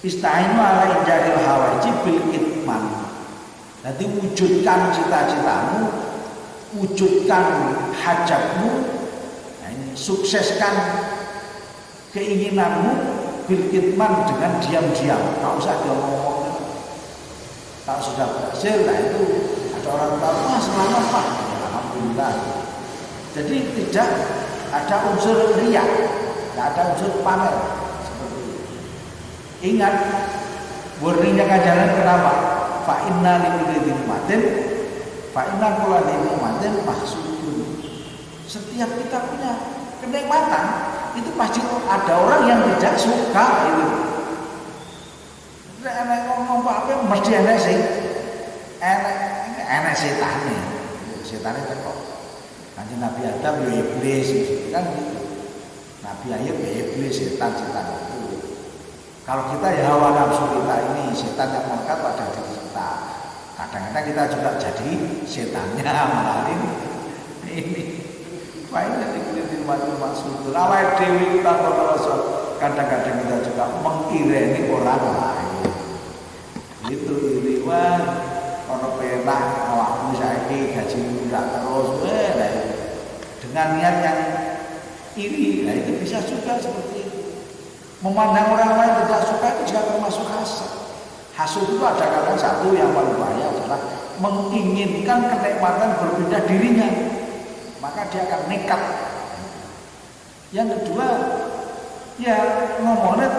Istainu ala injaril hawaiji bil kitman. Jadi wujudkan cita-citamu, wujudkan hajatmu, nah ini, sukseskan keinginanmu bil kitman dengan diam-diam. Tak usah diomong-omong. Kalau sudah berhasil, nah itu ada orang tahu, wah selamat Pak, alhamdulillah. Jadi tidak ada unsur riya, tidak ada unsur pamer seperti itu. Ingat, warningnya kajaran kenapa? Fa inna likulli nikmatin, fa inna kulla nikmatin mahsudun. Setiap kita punya kenikmatan, itu pasti ada orang yang tidak suka itu. Enak ngomong apa mesti enak sih, enak setane, setane teko. Kanjeng Nabi Adam ya iblis kan gitu. Nabi Ayub ya iblis, setan itu. Kalau kita ya hawa nafsu kita ini setan yang melekat pada diri kita. Kadang-kadang kita juga jadi setannya malah ini. Baik dari kulitin maksud. Awal dewi kita kalau kadang-kadang kita juga mengireni orang lain. Itu iriwan ono penak awakmu saiki gajimu ndak terus dengan niat yang iri. Nah itu bisa juga seperti itu. Memandang orang lain tidak suka itu juga termasuk hasad. Hasad itu ada kadang satu yang paling bahaya adalah menginginkan kenikmatan berbeda dirinya, maka dia akan nekat. Yang kedua, ya ngomongnya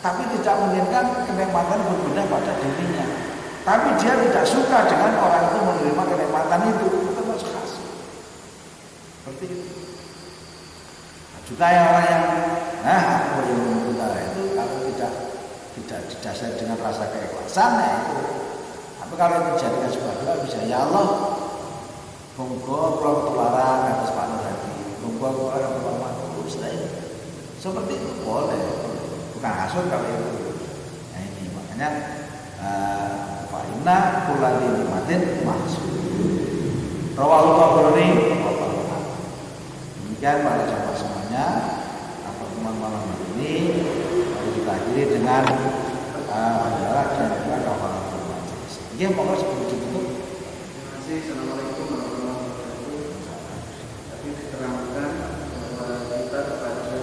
tapi tidak menginginkan kenikmatan berbeda pada dirinya, tapi dia tidak suka dengan orang itu menerima kenikmatan itu termasuk hasad. Seperti itu. Juga yang orang yang aku yang kita itu kalau tidak didasari dengan rasa keikhlasan ya itu. Tapi kalau itu dijadikan sebuah doa bisa ya Allah, monggo kula ketularan atas Pak Nur Hadi, monggo kula ketularan saya. Seperti itu boleh, bukan hasud kalau itu. Nah ini makanya fa inna kulla nikmatin mahsud. Rawahu Tabrani. Demikian para jamaah semuanya, pertemuan malam hari ini mari kita akhiri dengan adalah dan juga kafaratul majelis. Ini mohon sebelum ditutup. Terima kasih. Assalamualaikum warahmatullahi wabarakatuh. Tadi diterangkan bahwa kita kepada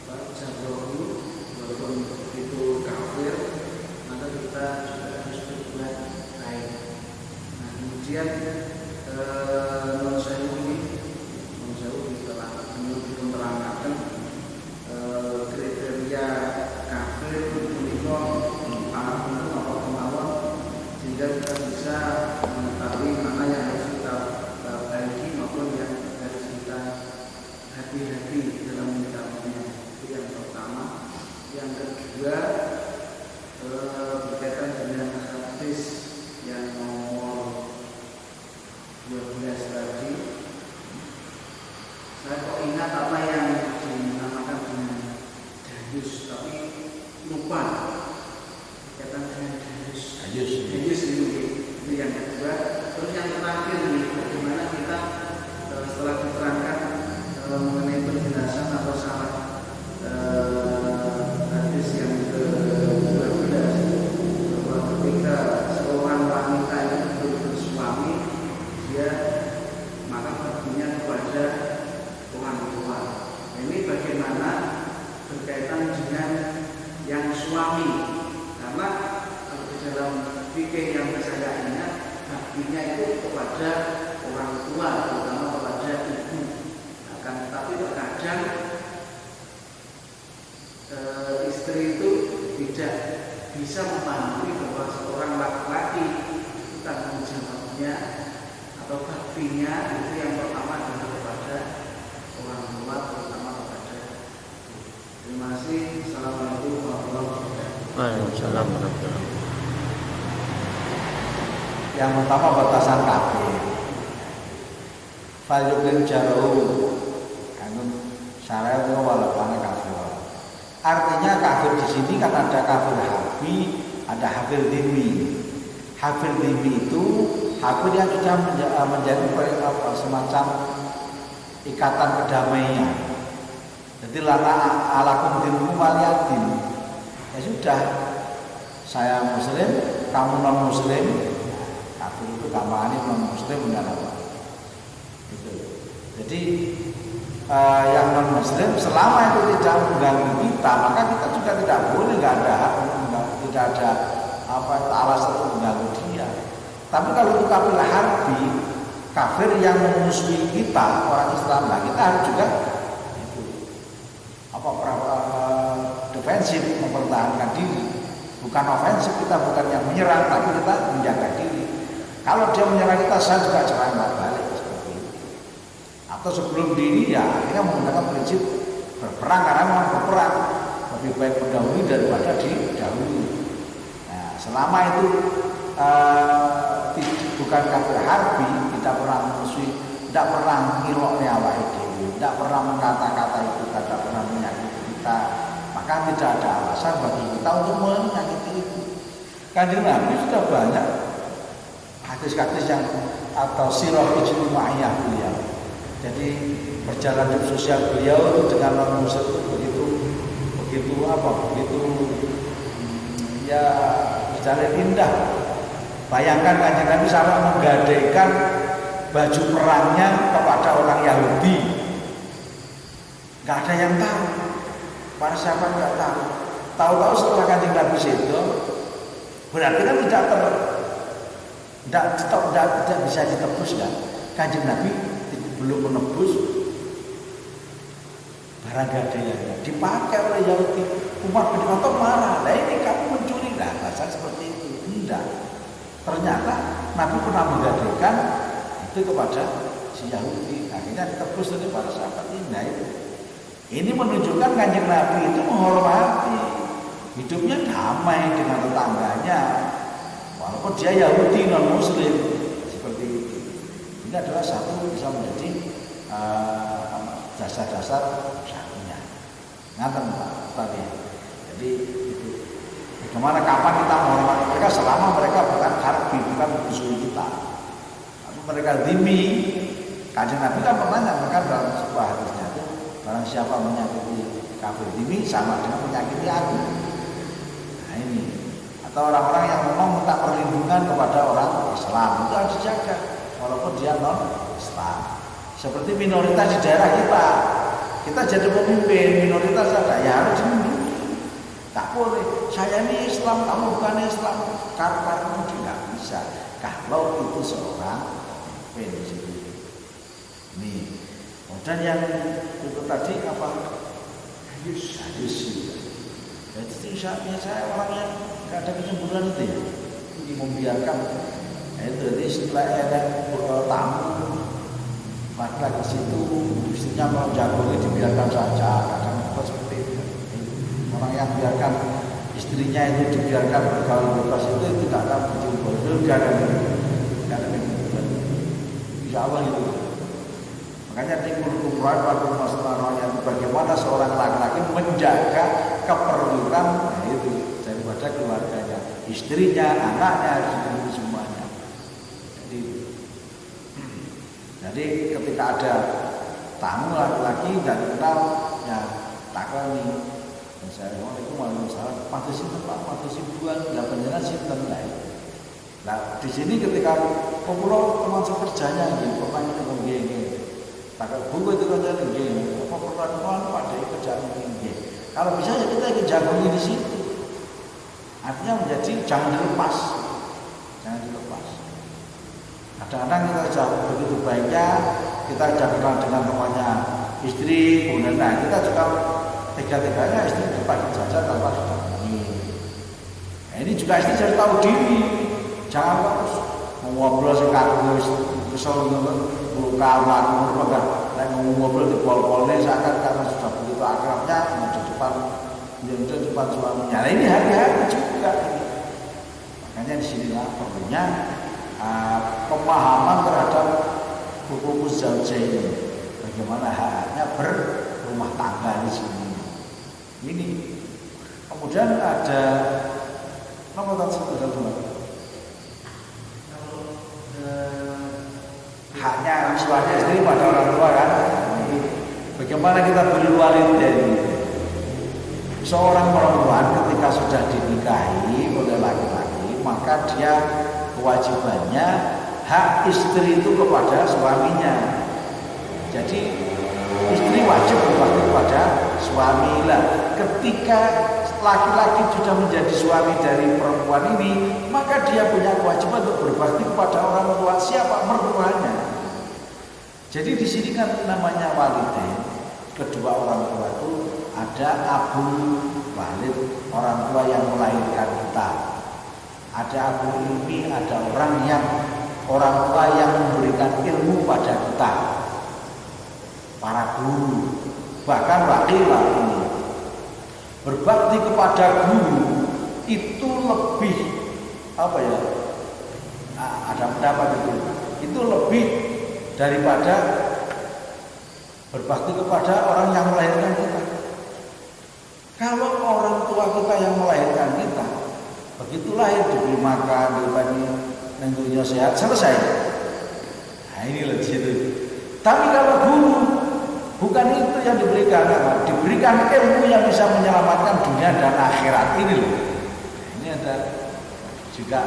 Pak Jabrohu walaupun itu kafir, maka kita juga harus berbuat baik. Nah kemudian menerangkan kriteria kafir sehingga kita bisa mengetahui mana yang harus kita baiki maupun yang harus kita hati-hati dalam menyikapinya. Itu yang pertama. Yang kedua berkaitan dengan hadis yang nomor 12 tadi. Saya kok ingat apa yang dinamakan dengan dayus, tapi lupa berkaitan dengan dayus itu yang kedua. Terus yang terakhir nih, bagaimana kita setelah diterangkan mengenai penjelasan atau syarat hadis yang ke-12 bahwa ketika seorang wanita itu bersuami, dia maka berpunya kepada orang tua. Ini bagaimana berkaitan dengan yang suami, karena kalau di dalam fikih yang saya ingat baktinya itu kepada orang tua, terutama kepada ibu. Akan tetapi terkadang istri itu tidak bisa memahami bahwa seorang laki-laki itu tanggung jawabnya atau baktinya itu yang pertama adalah kepada orang tua, terutama kepada ibu. Terima kasih. Assalamualaikum warahmatullahi wabarakatuh. Waalaikumsalam warahmatullahi. Yang pertama batasan kafir. Falyukrim jauh, kanun syariat itu walaupun kafir. Artinya kafir di sini kan ada kafir harbi, ada kafir dhimmi. Kafir dhimmi itu kafir yang sudah menjadi semacam ikatan kedamaian. Jadi lana alakum dinukum waliyatin. Ya sudah, saya muslim, kamu non muslim. Kafir itu gampangannya non muslim benar apa? Gitu. Jadi yang non muslim selama itu tidak mengganggu kita, maka kita juga tidak boleh, tidak ada alasan untuk mengganggu dia. Tapi kalau itu kafir harbi, kafir yang memusuhi kita orang Islam, nah kita harus juga defensif, mempertahankan diri, bukan ofensif. Kita bukan yang menyerang, tapi kita menjaga diri. Kalau dia menyerang kita, saya juga serang balik seperti itu. Atau sebelum diri ya akhirnya menggunakan prinsip berperang, karena memang berperang lebih baik mendahului daripada didahului. Nah, selama itu bukan kafir harbi, tidak pernah memusuhi, tidak pernah ngirok nyawa itu, tidak pernah mengkata-kata itu, tidak pernah menyakiti kita, maka tidak ada alasan bagi kita untuk menyakiti itu. Kanjeng Nabi sudah banyak hadis-hadis yang atau sirah ijtimaiyah beliau. Jadi perjalanan sosial beliau itu dengan non muslim itu begitu ya berjalan indah. Bayangkan Kanjeng Nabi sampai menggadaikan baju perangnya kepada orang Yahudi. Gak ada yang tahu. Para sahabat nggak tahu. Tahu-tahu setelah Kanjeng Nabi itu, berarti kan tidak bisa ditebus kan? Kanjeng Nabi belum menebus barang gadaiannya, dipakai oleh Yahudi. Umar bin Khattab marah. Nah ini kamu mencuri, lah bahasa seperti itu. Tidak. Ternyata Nabi pernah menggadaikan itu kepada si Yahudi. Akhirnya ditebus oleh para sahabat ini. Nah, ini menunjukkan Kanjeng Nabi itu menghormati, hidupnya damai dengan tetangganya, walaupun dia Yahudi non Muslim seperti itu. Ini adalah satu bisa menjadi dasar-dasar syariah. Ngaten Pak tadi. Jadi itu. Bagaimana kapan kita menghormati mereka selama mereka bukan harbi, bukan musuh kita. Tapi mereka dhimmi. Kanjeng Nabi kan pernah menyampaikan dalam sebuah hadisnya itu, barang siapa menyakiti kafir dhimmi sama dengan menyakiti aku. Nah ini. Atau orang-orang yang memang minta perlindungan kepada orang Islam itu harus dijaga walaupun dia non Islam. Seperti minoritas di daerah kita jadi pemimpin minoritas ada ya harus dilindungi. Tak boleh saya ini Islam kamu bukan Islam, karena tidak bisa. Kalau itu seorang pemimpin ini. Dan yang itu tadi apa? Hadis. Jadi saya orang yang nggak ada kecemburuan itu ya, ini membiarkan. Itu jadi setelah ada tamu laki-laki situ, istrinya mau jagonya dibiarkan saja, kadang seperti itu. Orang yang biarkan istrinya itu dibiarkan bergaul bebas itu tidak akan berjumpa, tidak ada insya Allah itu. Makanya timbul kumpulan pada masalah yang bagaimana seorang laki-laki menjaga keperluan itu daripada keluarganya, istrinya, anaknya harus dipenuhi semuanya. Jadi ketika ada tamu laki-laki dan kenal ya takoni, Assalamualaikum warahmatullahi wabarakatuh. Patusi tempat, patusi buan, ya penjelasan sinten lain. Nah di sini ketika populer teman sekerjanya gitu, pokoknya itu begini. Tak buku itu kerja begini, populer pada kerjaan begini. Kalau bisa ya kita ingin jagonya di situ. Artinya menjadi jangan dilepas. Kadang-kadang kita jauh begitu baiknya, kita jangan dengan namanya istri, kemudian nah kita juga tiga-tiganya istri dipakai saja tanpa didampingi. Nah, ini juga istri harus tahu diri, jangan terus ngobrol sekarang kesel luka ngobrol di pol-polnya seakan karena sudah begitu akrabnya di depan Jodoh depan suaminya. Nah, ini hati-hati juga. Makanya di sinilah perlunya pemahaman terhadap hukum zaujain. Bagaimana haknya berumah tangga di sini. Ini. Kemudian ada apa tadi haknya suami istri pada orang tua kan. Bagaimana kita berwalidain? Seorang perempuan ketika sudah dinikahi oleh laki-laki, maka dia kewajibannya hak istri itu kepada suaminya. Jadi istri wajib berbakti kepada suami lah. Ketika laki-laki sudah menjadi suami dari perempuan ini, maka dia punya kewajiban untuk berbakti kepada orang tua. Siapa? Mertuanya. Jadi di sini kan namanya walidain. Kedua orang tua itu ada abu walid, orang tua yang melahirkan kita. Ada abu ilmi, ada orang tua yang memberikan ilmu pada kita. Para guru, bahkan wakilah ini. Berbakti kepada guru itu lebih ada pendapat itu lebih daripada berbakti kepada orang yang melahirkan kita. Kalau orang tua kita yang melahirkan kita, begitu lahir diberi makan, diberi nentunya sehat, selesai. Nah ini loh situ. Tapi kalau guru, bukan itu yang diberikan, diberikan ilmu yang bisa menyelamatkan dunia dan akhirat ini loh. Ini ada juga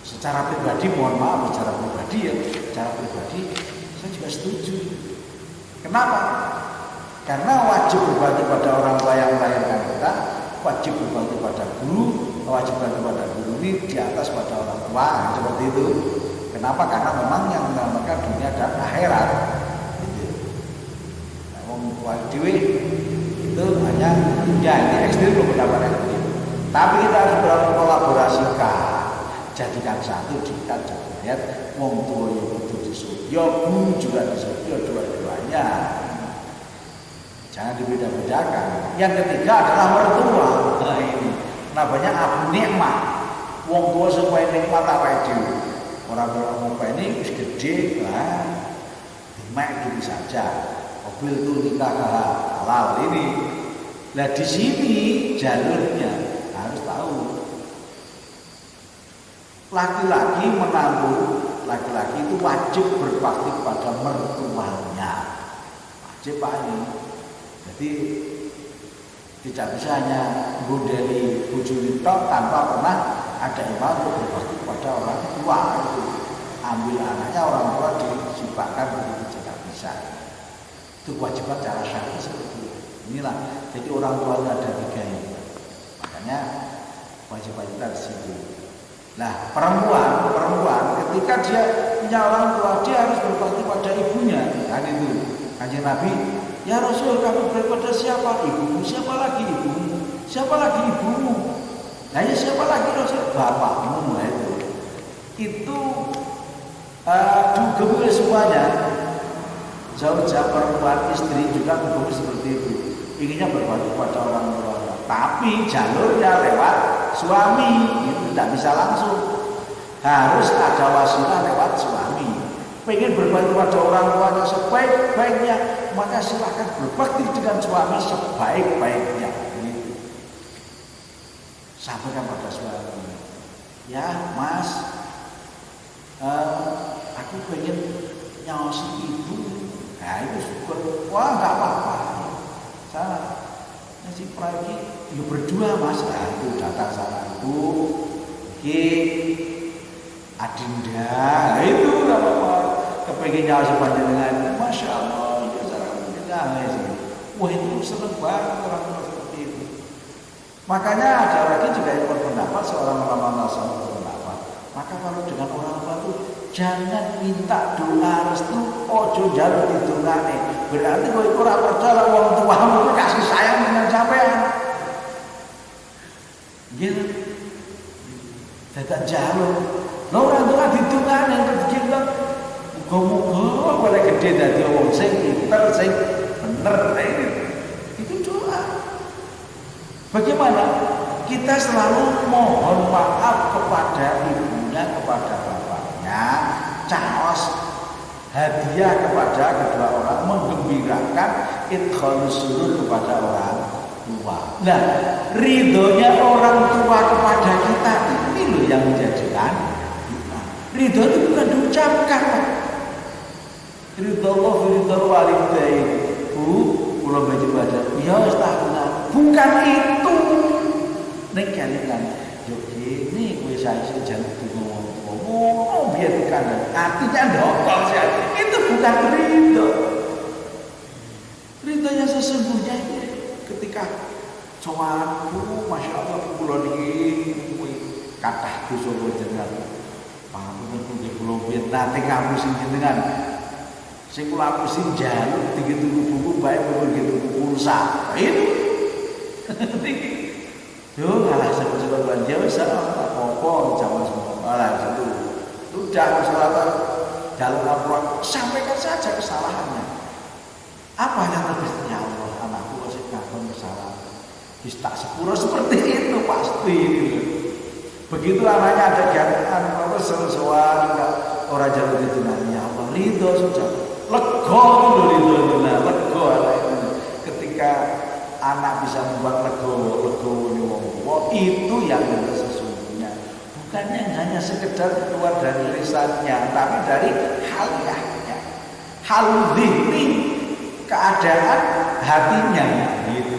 secara pribadi, mohon maaf secara pribadi saya juga setuju. Kenapa? Karena wajib berbakti pada orang tua yang melahirkan kita, wajib berbakti pada guru, kewajiban kepada guru ini di atas pada orang tua, seperti itu. Kenapa? Karena memang yang menyelamatkan dunia dan akhirat. Wong tua dewe itu hanya ini ekstrim belum pendapatnya begitu. Tapi kita harus berkolaborasikan, jadikan satu kita lihat wong tua itu disuruh, guru juga disuruh, dua-duanya. Jangan dibeda-bedakan. Yang ketiga adalah mertua. Nah ini namanya abu nikmat. Wong tua supaya nikmat apa itu? Orang-orang apa ini wis gede lah. Nikmat itu saja. Mobil itu nikah halal ini. Nah di sini jalurnya harus tahu. Laki-laki menantu, laki-laki itu wajib berbakti pada mertuanya. Wajib Pak ini. Jadi tidak bisa hanya modeli bujuri tok tanpa pernah ada iman untuk berbakti kepada orang tua itu. Ambil anaknya orang tua disibakkan begitu tidak bisa. Itu kewajiban cara syar'i seperti itu. Inilah jadi orang tua itu ada tiga ini. Makanya kewajiban kita di situ. Nah perempuan ketika dia punya orang tua dia harus berbakti pada ibunya. Kan itu Kanjeng Nabi. Ya Rasul, kamu berbakti pada siapa? Ibumu. Siapa lagi ibumu? Siapa lagi ibumu? Nah ya siapa lagi Rasul? Bapakmu itu. Itu digemui semuanya. Jauh-jauh perempuan istri juga digemui seperti itu. Inginnya berbakti pada orang tua. Tapi jalurnya lewat suami. Itu tidak bisa langsung. Harus ada wasilah lewat suami. Pengen berbakti pada orang tuanya sebaik-baiknya, maka silakan berbakti dengan suami sebaik-baiknya. Sampaikan pada suami, ya Mas, aku pengen nyaosi ibu. Nah itu syukur. Wah nggak apa-apa. Saya nasi pagi ya berdua Mas. Nah itu datang sama ibu. Adinda, nah itu nggak apa-apa. Kepengen nyawa panjenengan, masya Allah, itu cara mendengar sih. Wah itu seneng banget orang seperti itu. Makanya ada lagi juga yang berpendapat seorang ulama nasional berpendapat. Maka kalau dengan orang tua itu jangan minta doa restu, ojo jalur ditungane. Berarti kowe ora percaya wong tuamu kasih sayang dengan sampean. Gitu. Dadak jalur. Lha ora tua ditungane rezeki kok muga-muga boleh gede dadi wong sing pinter sing bener. Itu doa Bagaimana? Kita selalu mohon maaf kepada ibunya, kepada bapaknya, caos hadiah kepada kedua orang, menggembirakan idkhalus surur kepada orang tua. Nah, ridhonya orang tua kepada kita ini loh yang menjadikan kita. Ridho itu bukan diucapkan. Ridho Allah, ridho walidain. Bu, pulau baju baca. Ya, Ustaz. Bukan itu. Nek kalian yo gini kowe saiki jan ngomong biar kan artinya ndokol sih. Itu bukan ridho. Ridho yang sesungguhnya itu ketika sowanku masyaallah kula niki kathah dosa jenengan. Pangapunten nggih kula biyen nate ngapusi jenengan. Sing kula apusi njaluk dikit tuku buku bae kula tuku pulsa. Itu. Yo ngalah sebut-sebut belanja besar apa-apa zaman semua malah itu sudah masalah dalam laporan sampaikan saja kesalahannya apa yang terjadi ya Allah anakku masih ngakon kesalahan tak sepura seperti itu pasti begitu anaknya ada gantian apa sesuatu orang jalur itu ya Allah ridho saja lego ridho lego ketika anak bisa membuat lego itu yang sesungguhnya bukan yang hanya sekedar keluar dari lisannya tapi dari halnya hal zihni keadaan hatinya gitu.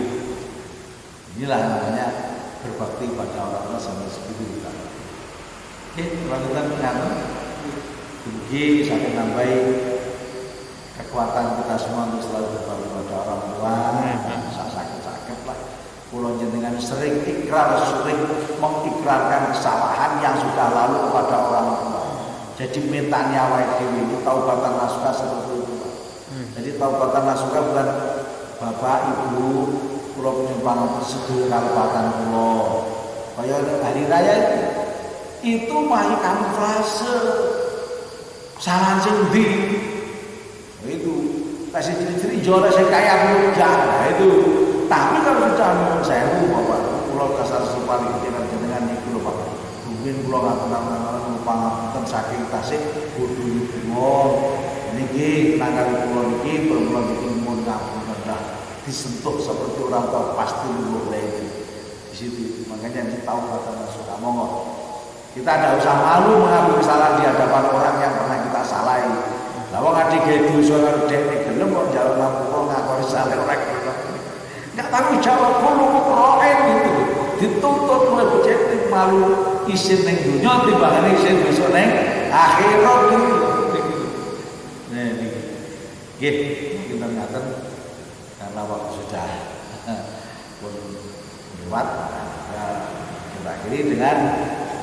Inilah namanya berbakti pada orang-orang sampai spiritual. Oke, lanjutan dengan tinggi sampai nambahi kekuatan kita semua untuk selalu berbakti pada orang tua. Sakit-sakit lah. Pulau jenengan sering mengikrarkan kesalahan yang sudah lalu kepada orang tua. Jadi mintanya awake dhewe itu taubatan nasuha seperti itu. Jadi taubatan nasuha bukan bapak ibu kula penyumbang sedulur kalpatan kula. Kaya hari raya itu mah kamuflase. Salah sing ndi? Itu kasih ciri-ciri juara saya kaya nah itu. Tapi kalau sudah nyuwun sewu Bapak, kula kasar paling jenengan niku lho Pak. Mungkin kula ngaten-ngaten pangapunten saking tasik kudu nyuwun. Niki tanggal kula niki kula niki nyuwun ngapunten disentuh seperti orang tua pasti luluh lagi di situ. Makanya kita tahu kata suka monggo. Kita tidak usah malu mengaku kesalahan di hadapan orang yang pernah kita salahi. Lah wong adik dosa karo dhek gelem kok njaluk ngampura ngakoni salah orang. Enggak tanggung jawab kulo kroen gitu. Dituntut oleh bojete malu isin ning dunya timbangane isin besok ning akhirat gitu. Nah niki. Nggih, kita ngaten karena waktu sudah pun lewat. Kita akhiri dengan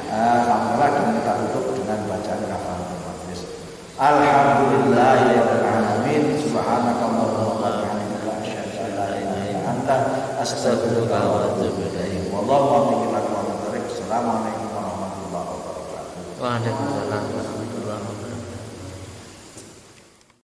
alhamdulillah dengan kita tutup dengan bacaan kafaratul majlis. Alhamdulillahirabbil alamin. Subhanakallahumma wa bihamdika asyhadu an la ilaha illa anta astaghfiruka wa atubu ilaik. Wallahu a'lam bishawab. Assalamualaikum warahmatullahi wabarakatuh. Waalaikumsalam.